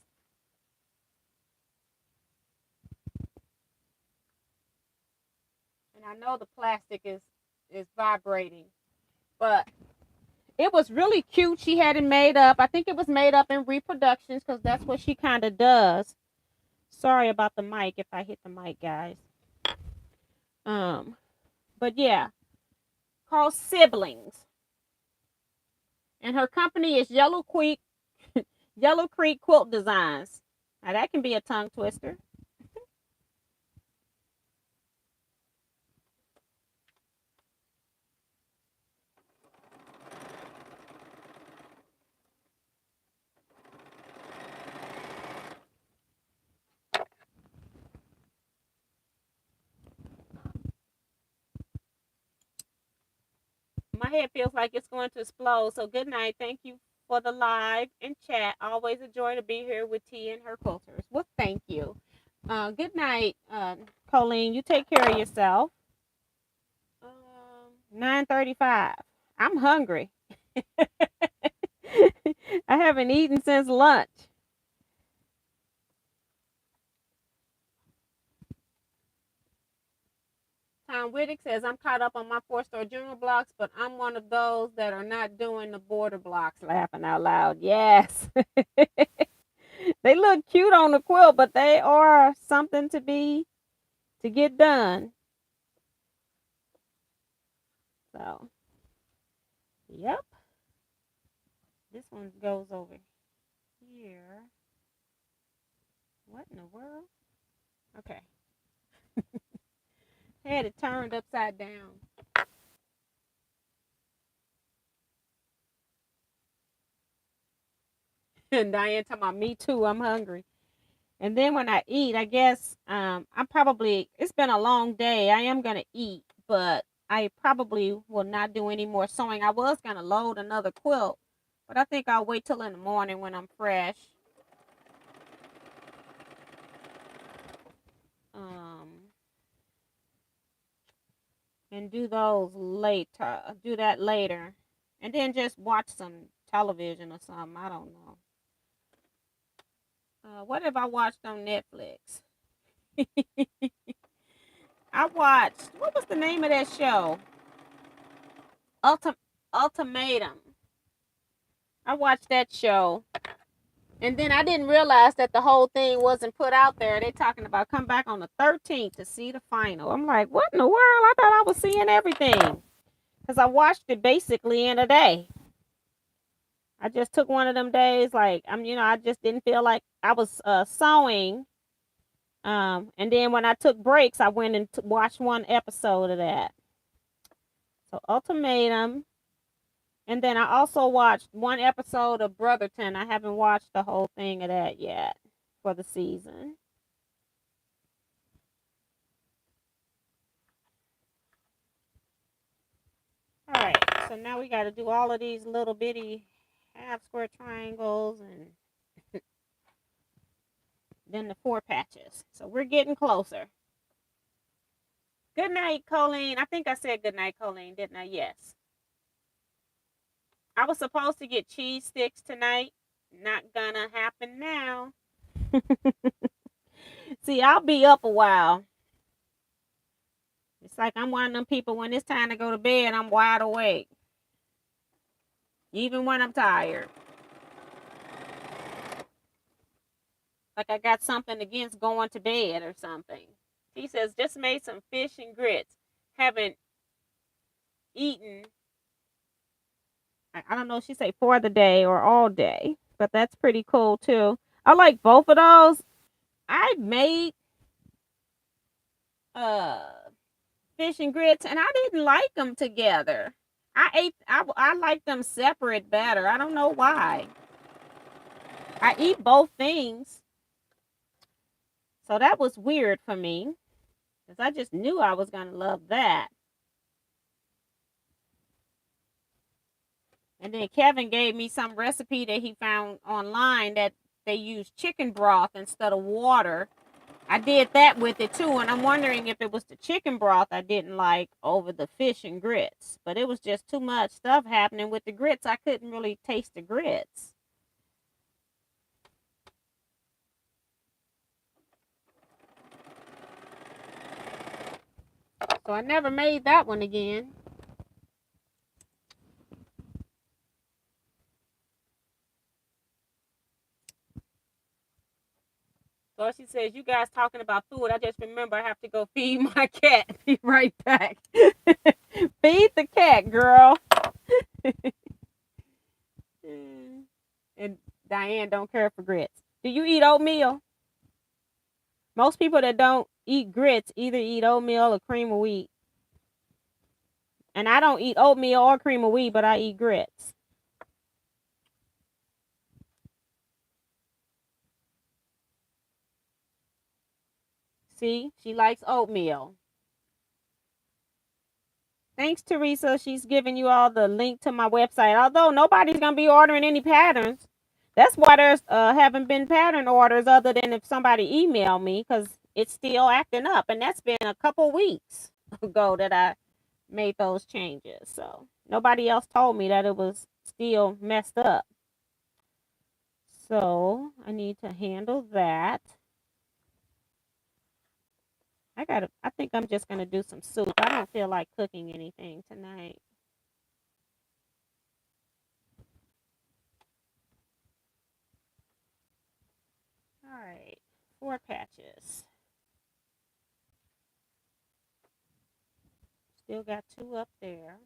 And I know the plastic is vibrating, but it was really cute. She had it made up. I think it was made up in reproductions because that's what she kind of does. Sorry about the mic if I hit the mic, guys. But yeah, called Siblings. And her company is Yellow Creek Quilt Designs. Now that can be a tongue twister. My head feels like it's going to explode. So good night. Thank you for the live and chat. Always a joy to be here with T and her quilters. Well, thank you. Good night, Colleen. You take care of yourself. 9:35. I'm hungry. I haven't eaten since lunch. Tom Whittick says, I'm caught up on my 4-star general blocks, but I'm one of those that are not doing the border blocks. Laughing out loud. Yes. They look cute on the quilt, but they are something to get done. So, yep. This one goes over here. What in the world? Okay. Had it turned upside down. And Diane talking about me too. I'm hungry. And then when I eat, I guess it's been a long day. I am gonna eat, but I probably will not do any more sewing. I was gonna load another quilt, but I think I'll wait till in the morning when I'm fresh. And do those later. Do that later. And then just watch some television or something. I don't know. What have I watched on Netflix? I watched, what was the name of that show? Ultimatum. I watched that show. And then I didn't realize that the whole thing wasn't put out there. They talking about come back on the 13th to see the final. I'm like, what in the world? I thought I was seeing everything. Because I watched it basically in a day. I just took one of them days, like I just didn't feel like I was sewing. And then when I took breaks, I went and watched one episode of that. So Ultimatum, and then I also watched one episode of Brotherton. I haven't watched the whole thing of that yet for the season. All right, so now we got to do all of these little bitty half square triangles and then the 4 patches. So we're getting closer. Good night, Colleen. I think I said good night, Colleen, didn't I? Yes. I was supposed to get cheese sticks tonight. Not gonna happen now. See, I'll be up a while. It's like I'm one of them people when it's time to go to bed, I'm wide awake. Even when I'm tired. Like I got something against going to bed or something. He says, just made some fish and grits. Haven't eaten. I don't know if she say for the day or all day, but that's pretty cool too. I like both of those. I made fish and grits and I didn't like them together. I like them separate better. I don't know why. I eat both things. So that was weird for me because I just knew I was going to love that. And then Kevin gave me some recipe that he found online that they use chicken broth instead of water. I did that with it too, and I'm wondering if it was the chicken broth I didn't like over the fish and grits. But it was just too much stuff happening with the grits. I couldn't really taste the grits. So I never made that one again. So she says, you guys talking about food. I just remember I have to go feed my cat. Be right back. Feed the cat, girl. And Diane don't care for grits. Do you eat oatmeal? Most people that don't eat grits either eat oatmeal or cream of wheat. And I don't eat oatmeal or cream of wheat, but I eat grits. See, she likes oatmeal. Thanks, Teresa. She's giving you all the link to my website. Although nobody's gonna be ordering any patterns. That's why there's haven't been pattern orders other than if somebody emailed me because it's still acting up. And that's been a couple weeks ago that I made those changes. So nobody else told me that it was still messed up. So I need to handle that. I think I'm just gonna do some soup. I don't feel like cooking anything tonight. All right, 4 patches. Still got 2 up there.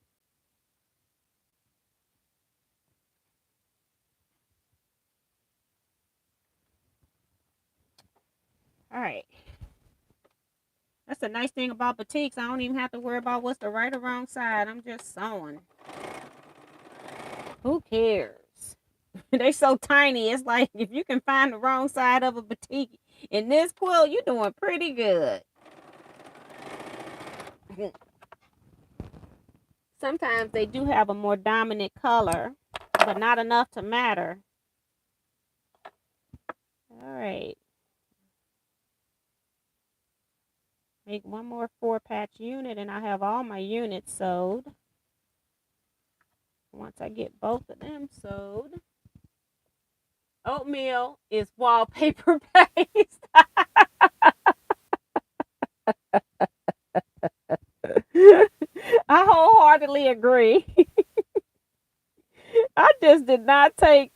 All right. That's the nice thing about batiks. I don't even have to worry about what's the right or wrong side. I'm just sewing. Who cares? They so tiny. It's like if you can find the wrong side of a batik in this quilt, you're doing pretty good. Sometimes they do have a more dominant color, but not enough to matter. All right. Make one more 4-patch unit and I have all my units sewed. Once I get both of them sewed. Oatmeal is wallpaper paste. I wholeheartedly agree. I just did not take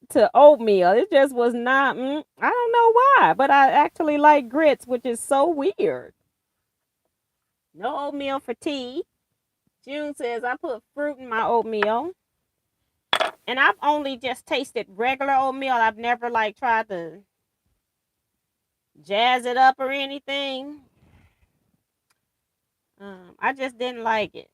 to oatmeal. It just was not, I don't know why, but I actually like grits, which is so weird. No oatmeal for tea. June says I put fruit in my oatmeal. And I've only just tasted regular oatmeal. I've never like tried to jazz it up or anything. I just didn't like it.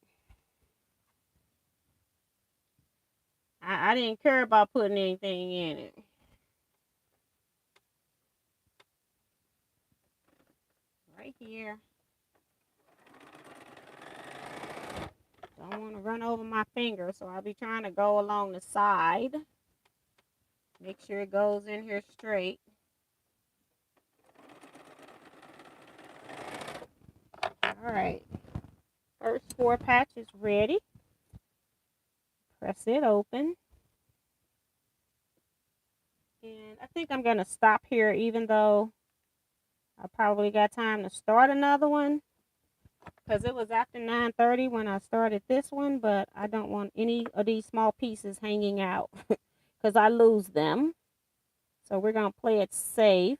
I didn't care about putting anything in it. Right here. Don't want to run over my finger, so I'll be trying to go along the side. Make sure it goes in here straight. All right. First 4 patches ready. Press it open. And I think I'm going to stop here, even though I probably got time to start another one. Because it was after 9:30 when I started this one, but I don't want any of these small pieces hanging out because I lose them. So we're going to play it safe.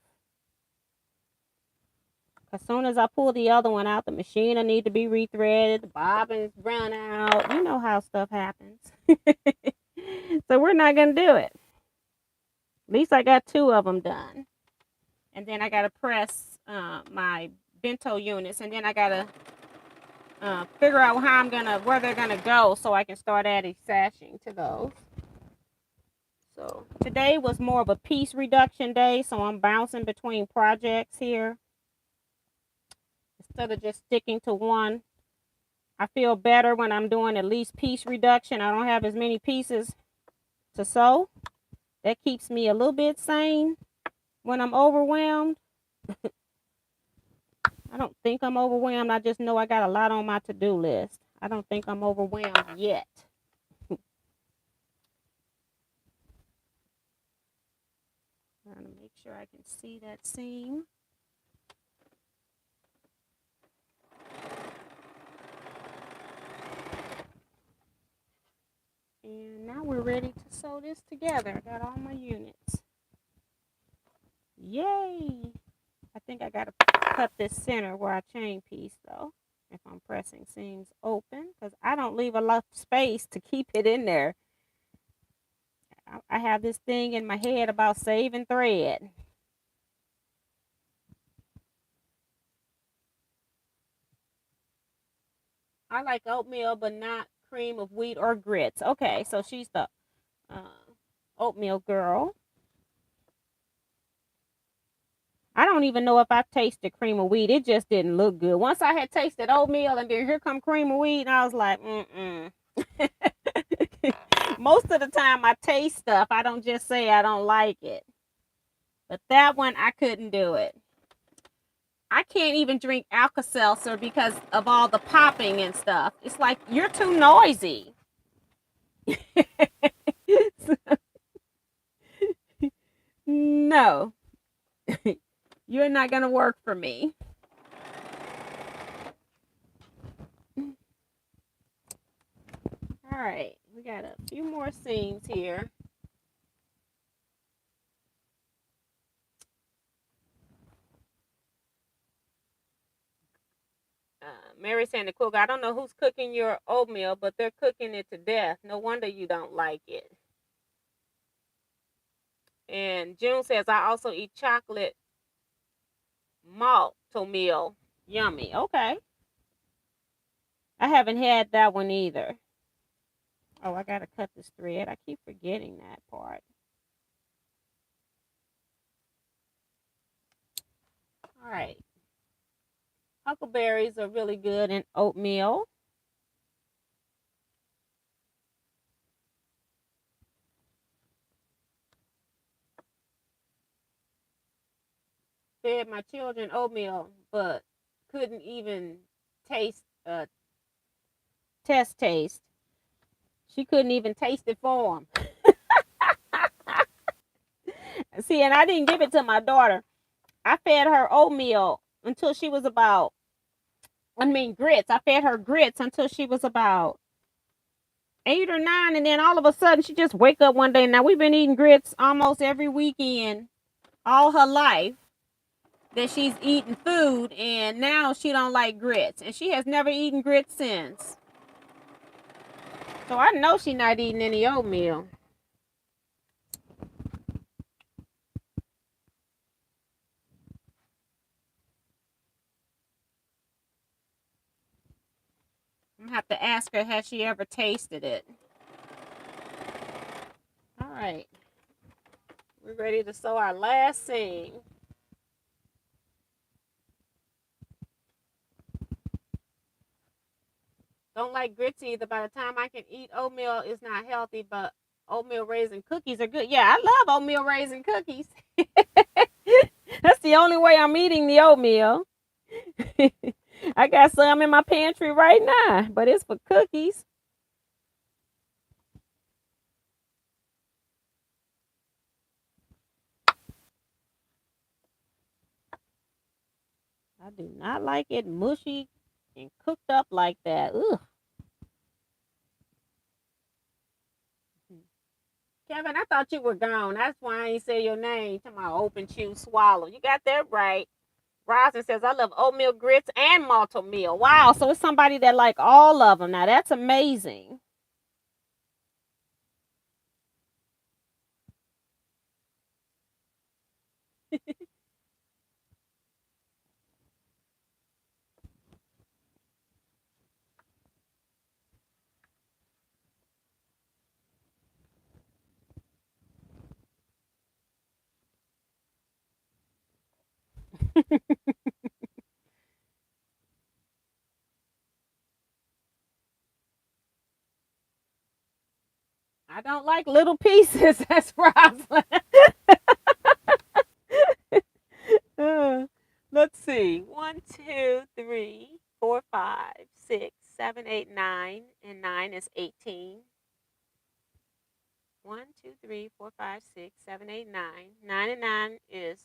As soon as I pull the other one out, the machine will need to be rethreaded, the bobbins run out. You know how stuff happens. So we're not going to do it. At least I got 2 of them done. And then I got to press my Bento units, and then I got to figure out where they're gonna go so I can start adding sashing to those. So today was more of a piece reduction day, so I'm bouncing between projects here instead of just sticking to one. I feel better when I'm doing at least piece reduction. I don't have as many pieces to sew. That keeps me a little bit sane when I'm overwhelmed. I don't think I'm overwhelmed. I just know I got a lot on my to-do list. I don't think I'm overwhelmed yet. Trying to make sure I can see that seam. And now we're ready to sew this together. I got all my units. Yay. I think I got to cut this center where I chain piece though. If I'm pressing seams open, because I don't leave enough space to keep it in there. I have this thing in my head about saving thread. I like oatmeal, but not cream of wheat or grits. Okay, so she's the oatmeal girl. I don't even know if I tasted cream of wheat. It just didn't look good. Once I had tasted oatmeal and then here come cream of wheat, and I was like, mm-mm. Most of the time I taste stuff, I don't just say I don't like it. But that one, I couldn't do it. I can't even drink Alka-Seltzer because of all the popping and stuff. It's like, you're too noisy. No, you're not going to work for me. All right, we got a few more seams here. Mary saying the cook, I don't know who's cooking your oatmeal, but they're cooking it to death. No wonder you don't like it. And June says, I also eat chocolate malt meal. Yummy. Okay. I haven't had that one either. Oh, I got to cut this thread. I keep forgetting that part. All right. Huckleberries are really good in oatmeal. Fed my children oatmeal, but couldn't even taste test taste. She couldn't even taste it for them. See, and I didn't give it to my daughter. I fed her oatmeal until she was about, grits. I fed her grits until she was about 8 or 9, and then all of a sudden she just wake up one day. Now we've been eating grits almost every weekend all her life that she's eating food, and now she don't like grits, and she has never eaten grits since. So I know she's not eating any oatmeal. I'm gonna have to ask her, has she ever tasted it? All right, we're ready to sew our last seam. Don't like grits either. By the time I can eat oatmeal, it's not healthy, but oatmeal raisin cookies are good. Yeah, I love oatmeal raisin cookies. That's the only way I'm eating the oatmeal. I got some in my pantry right now, but it's for cookies. I do not like it mushy and cooked up like that. Ugh. Kevin, I thought you were gone. That's why I ain't say your name to my open chew swallow. You got that right. Rosin says, I love oatmeal grits and malto meal. Wow, so it's somebody that like all of them. Now that's amazing. I don't like little pieces. That's Roslyn. Let's see. 1, 2, 3, 4, 5, 6, 7, 8, 9. And 9 is 18. 1, 2, 3, 4, 5, 6, 7, 8, 9. 9 and 9 is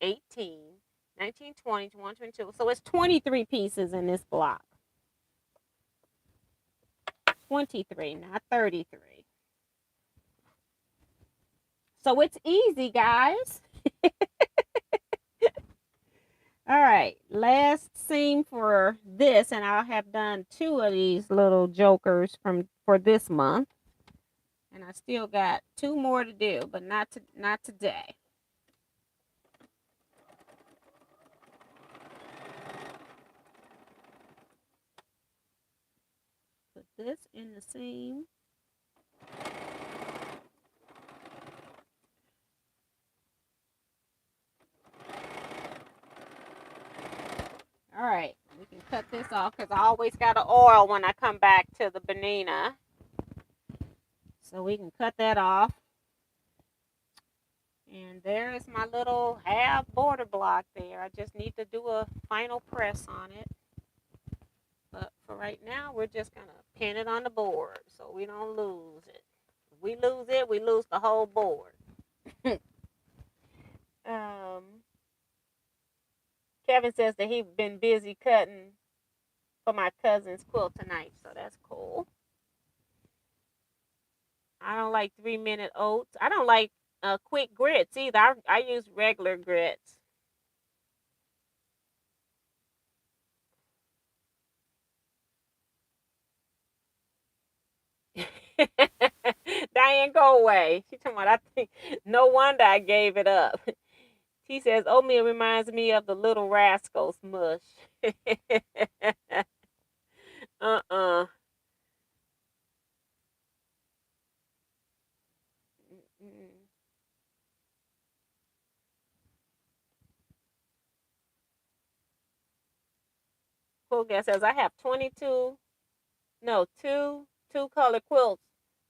18. 19, 20, 21, 22. So it's 23 pieces in this block. 23, not 33. So it's easy, guys. All right, last seam for this, and I'll have done 2 of these little jokers for this month. And I still got 2 more to do, but not today. Put this in the seam. All right, we can cut this off because I always got to oil when I come back to the Bernina. So we can cut that off. And there is my little half border block there. I just need to do a final press on it. But for right now, we're just going to pin it on the board so we don't lose it. If we lose it, we lose the whole board. Kevin says that he's been busy cutting for my cousin's quilt tonight, so that's cool. I don't like 3-minute oats. I don't like quick grits either. I use regular grits. Diane, go away. She talking about, I think, no wonder I gave it up. She says, oatmeal reminds me of the Little Rascals mush. uh-uh. Cool guy says, I have 2 color quilts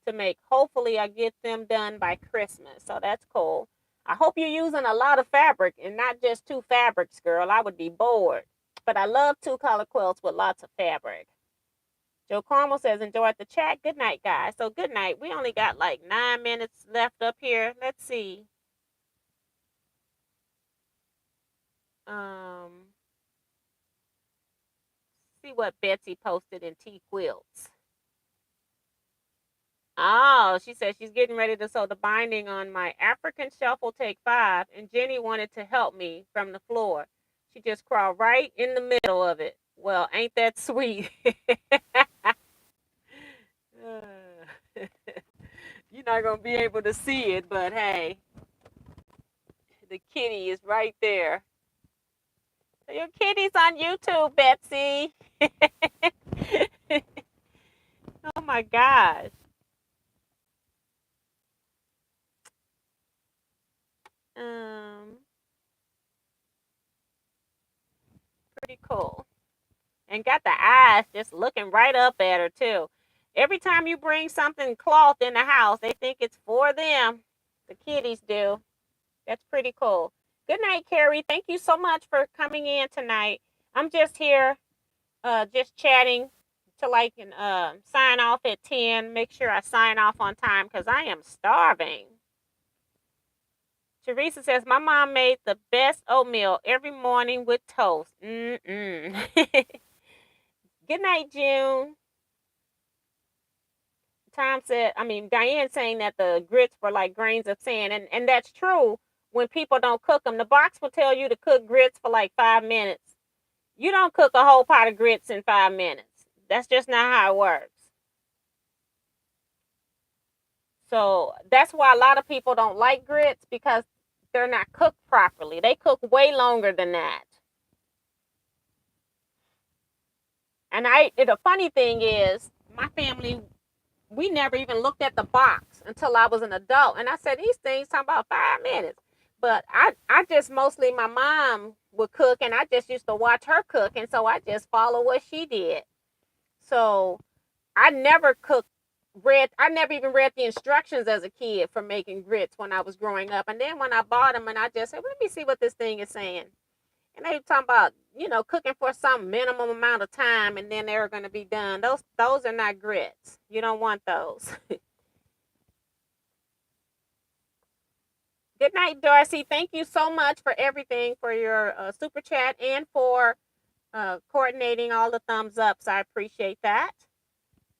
to make. Hopefully I get them done by Christmas. So that's cool. I hope you're using a lot of fabric and not just 2 fabrics, girl. I would be bored. But I love 2 color quilts with lots of fabric. Joe Carmel says, enjoyed the chat. Good night, guys. So good night. We only got like 9 minutes left up here. Let's see. See what Betsy posted in Teaquilts. Oh, she said she's getting ready to sew the binding on my African Shuffle Take 5, and Jenny wanted to help me from the floor. She just crawled right in the middle of it. Well, ain't that sweet? You're not going to be able to see it, but hey, the kitty is right there. So your kitty's on YouTube, Betsy. Oh my gosh. Pretty cool. And got the eyes just looking right up at her too. Every time you bring something cloth in the house, they think it's for them. The kitties do. That's pretty cool. Good night, Carrie. Thank you so much for coming in tonight. I'm just here, just chatting till I can sign off at 10. Make sure I sign off on time because I am starving. Teresa says, my mom made the best oatmeal every morning with toast. Good night, June. Diane saying that the grits were like grains of sand. And that's true when people don't cook them. The box will tell you to cook grits for like 5 minutes. You don't cook a whole pot of grits in 5 minutes. That's just not how it works. So that's why a lot of people don't like grits because they're not cooked properly. They cook way longer than that. And the funny thing is, my family, we never even looked at the box until I was an adult. And I said, these things talking about 5 minutes. But I just mostly, my mom would cook and I just used to watch her cook. And so I just follow what she did. So I never I never even read the instructions as a kid for making grits when I was growing up. And then when I bought them and I just said, let me see what this thing is saying. And they were talking about, cooking for some minimum amount of time and then they're going to be done. Those are not grits. You don't want those. Good night, Darcy. Thank you so much for everything, for your super chat and for coordinating all the thumbs ups. I appreciate that.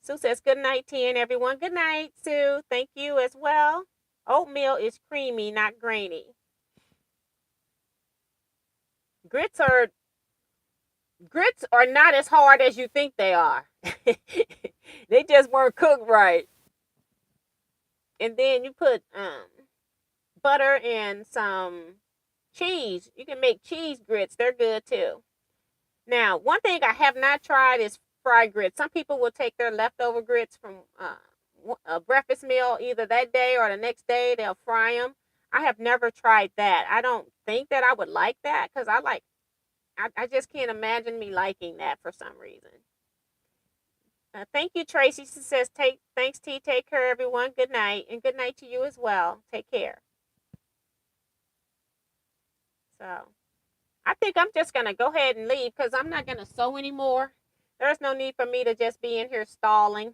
Sue says, good night, T and everyone. Good night, Sue. Thank you as well. Oatmeal is creamy, not grainy. Grits are not as hard as you think they are. They just weren't cooked right. And then you put butter and some cheese. You can make cheese grits. They're good too. Now, one thing I have not tried is fried grits. Some people will take their leftover grits from a breakfast meal either that day or the next day. They'll fry them. I have never tried that. I don't think that I would like that because I just can't imagine me liking that for some reason. Thank you, Tracy. She says, thanks, T. Take care, everyone. Good night. And good night to you as well. Take care. So I think I'm just going to go ahead and leave because I'm not going to sew anymore. There's no need for me to just be in here stalling.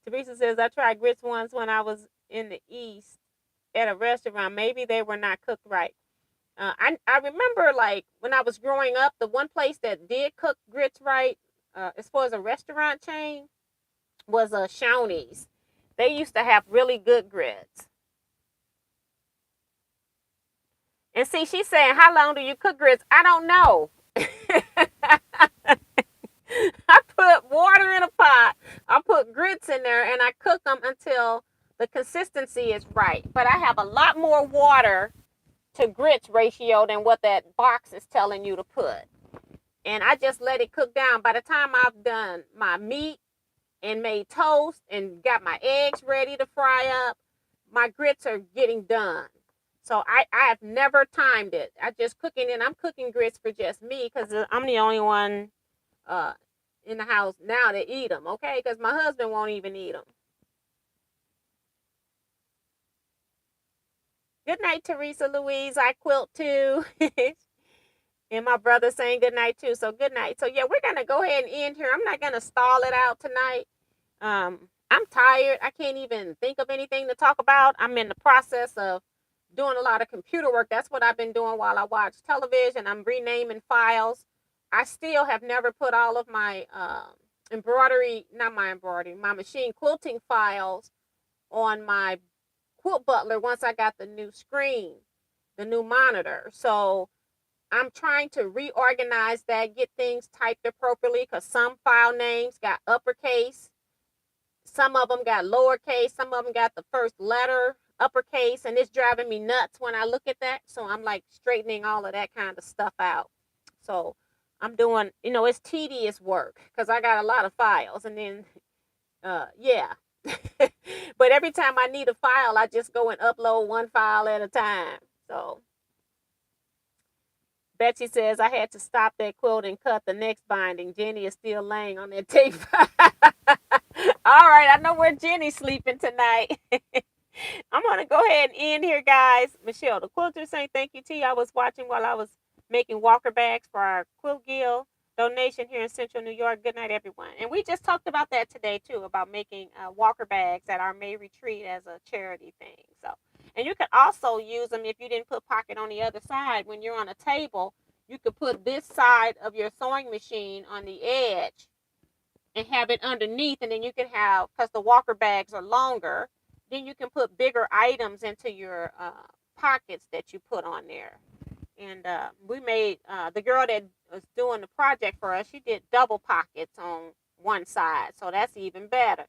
Teresa says, I tried grits once when I was in the East at a restaurant. Maybe they were not cooked right. I remember, like, when I was growing up, the one place that did cook grits right, as far as a restaurant chain, was Shawnee's. They used to have really good grits. And see, she's saying, how long do you cook grits? I don't know. I put water in a pot. I put grits in there and I cook them until the consistency is right. But I have a lot more water to grits ratio than what that box is telling you to put. And I just let it cook down. By the time I've done my meat and made toast and got my eggs ready to fry up, my grits are getting done. So I have never timed it. I just cooking and I'm cooking grits for just me because I'm the only one in the house now to eat them, okay? Because my husband won't even eat them. Good night, Teresa Louise. I quilt too. And my brother saying good night too. So good night. So yeah, we're going to go ahead and end here. I'm not going to stall it out tonight. I'm tired. I can't even think of anything to talk about. I'm in the process of doing a lot of computer work. That's what I've been doing while I watch television. I'm renaming files. I still have never put all of my my machine quilting files on my Quilt Butler once I got the new screen, the new monitor. So I'm trying to reorganize that, get things typed appropriately because some file names got uppercase. Some of them got lowercase. Some of them got the first letter uppercase. And it's driving me nuts when I look at that. So I'm like straightening all of that kind of stuff out. So I'm doing, it's tedious work because I got a lot of files. And then, yeah. But every time I need a file, I just go and upload one file at a time. So Betsy says, I had to stop that quilt and cut the next binding. Jenny is still laying on that tape. All right, I know where Jenny's sleeping tonight. I'm going to go ahead and end here, guys. Michelle, the quilter, saying thank you, T. I was watching while I was making walker bags for our Quilt Guild donation here in Central New York. Good night, everyone. And we just talked about that today, too, about making walker bags at our May retreat as a charity thing. So, and you could also use them if you didn't put pocket on the other side. When you're on a table, you could put this side of your sewing machine on the edge and have it underneath. And then you can have, because the walker bags are longer, then you can put bigger items into your pockets that you put on there. And we made, the girl that was doing the project for us, she did double pockets on one side. So that's even better.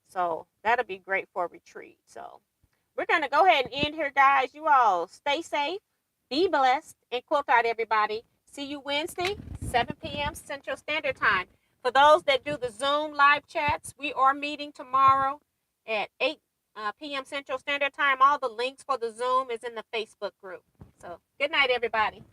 So that'll be great for a retreat. So we're going to go ahead and end here, guys. You all stay safe, be blessed, and quilt out, everybody. See you Wednesday, 7 p.m. Central Standard Time. For those that do the Zoom live chats, we are meeting tomorrow at 8 p.m. Central Standard Time. All the links for the Zoom is in the Facebook group. So good night, everybody.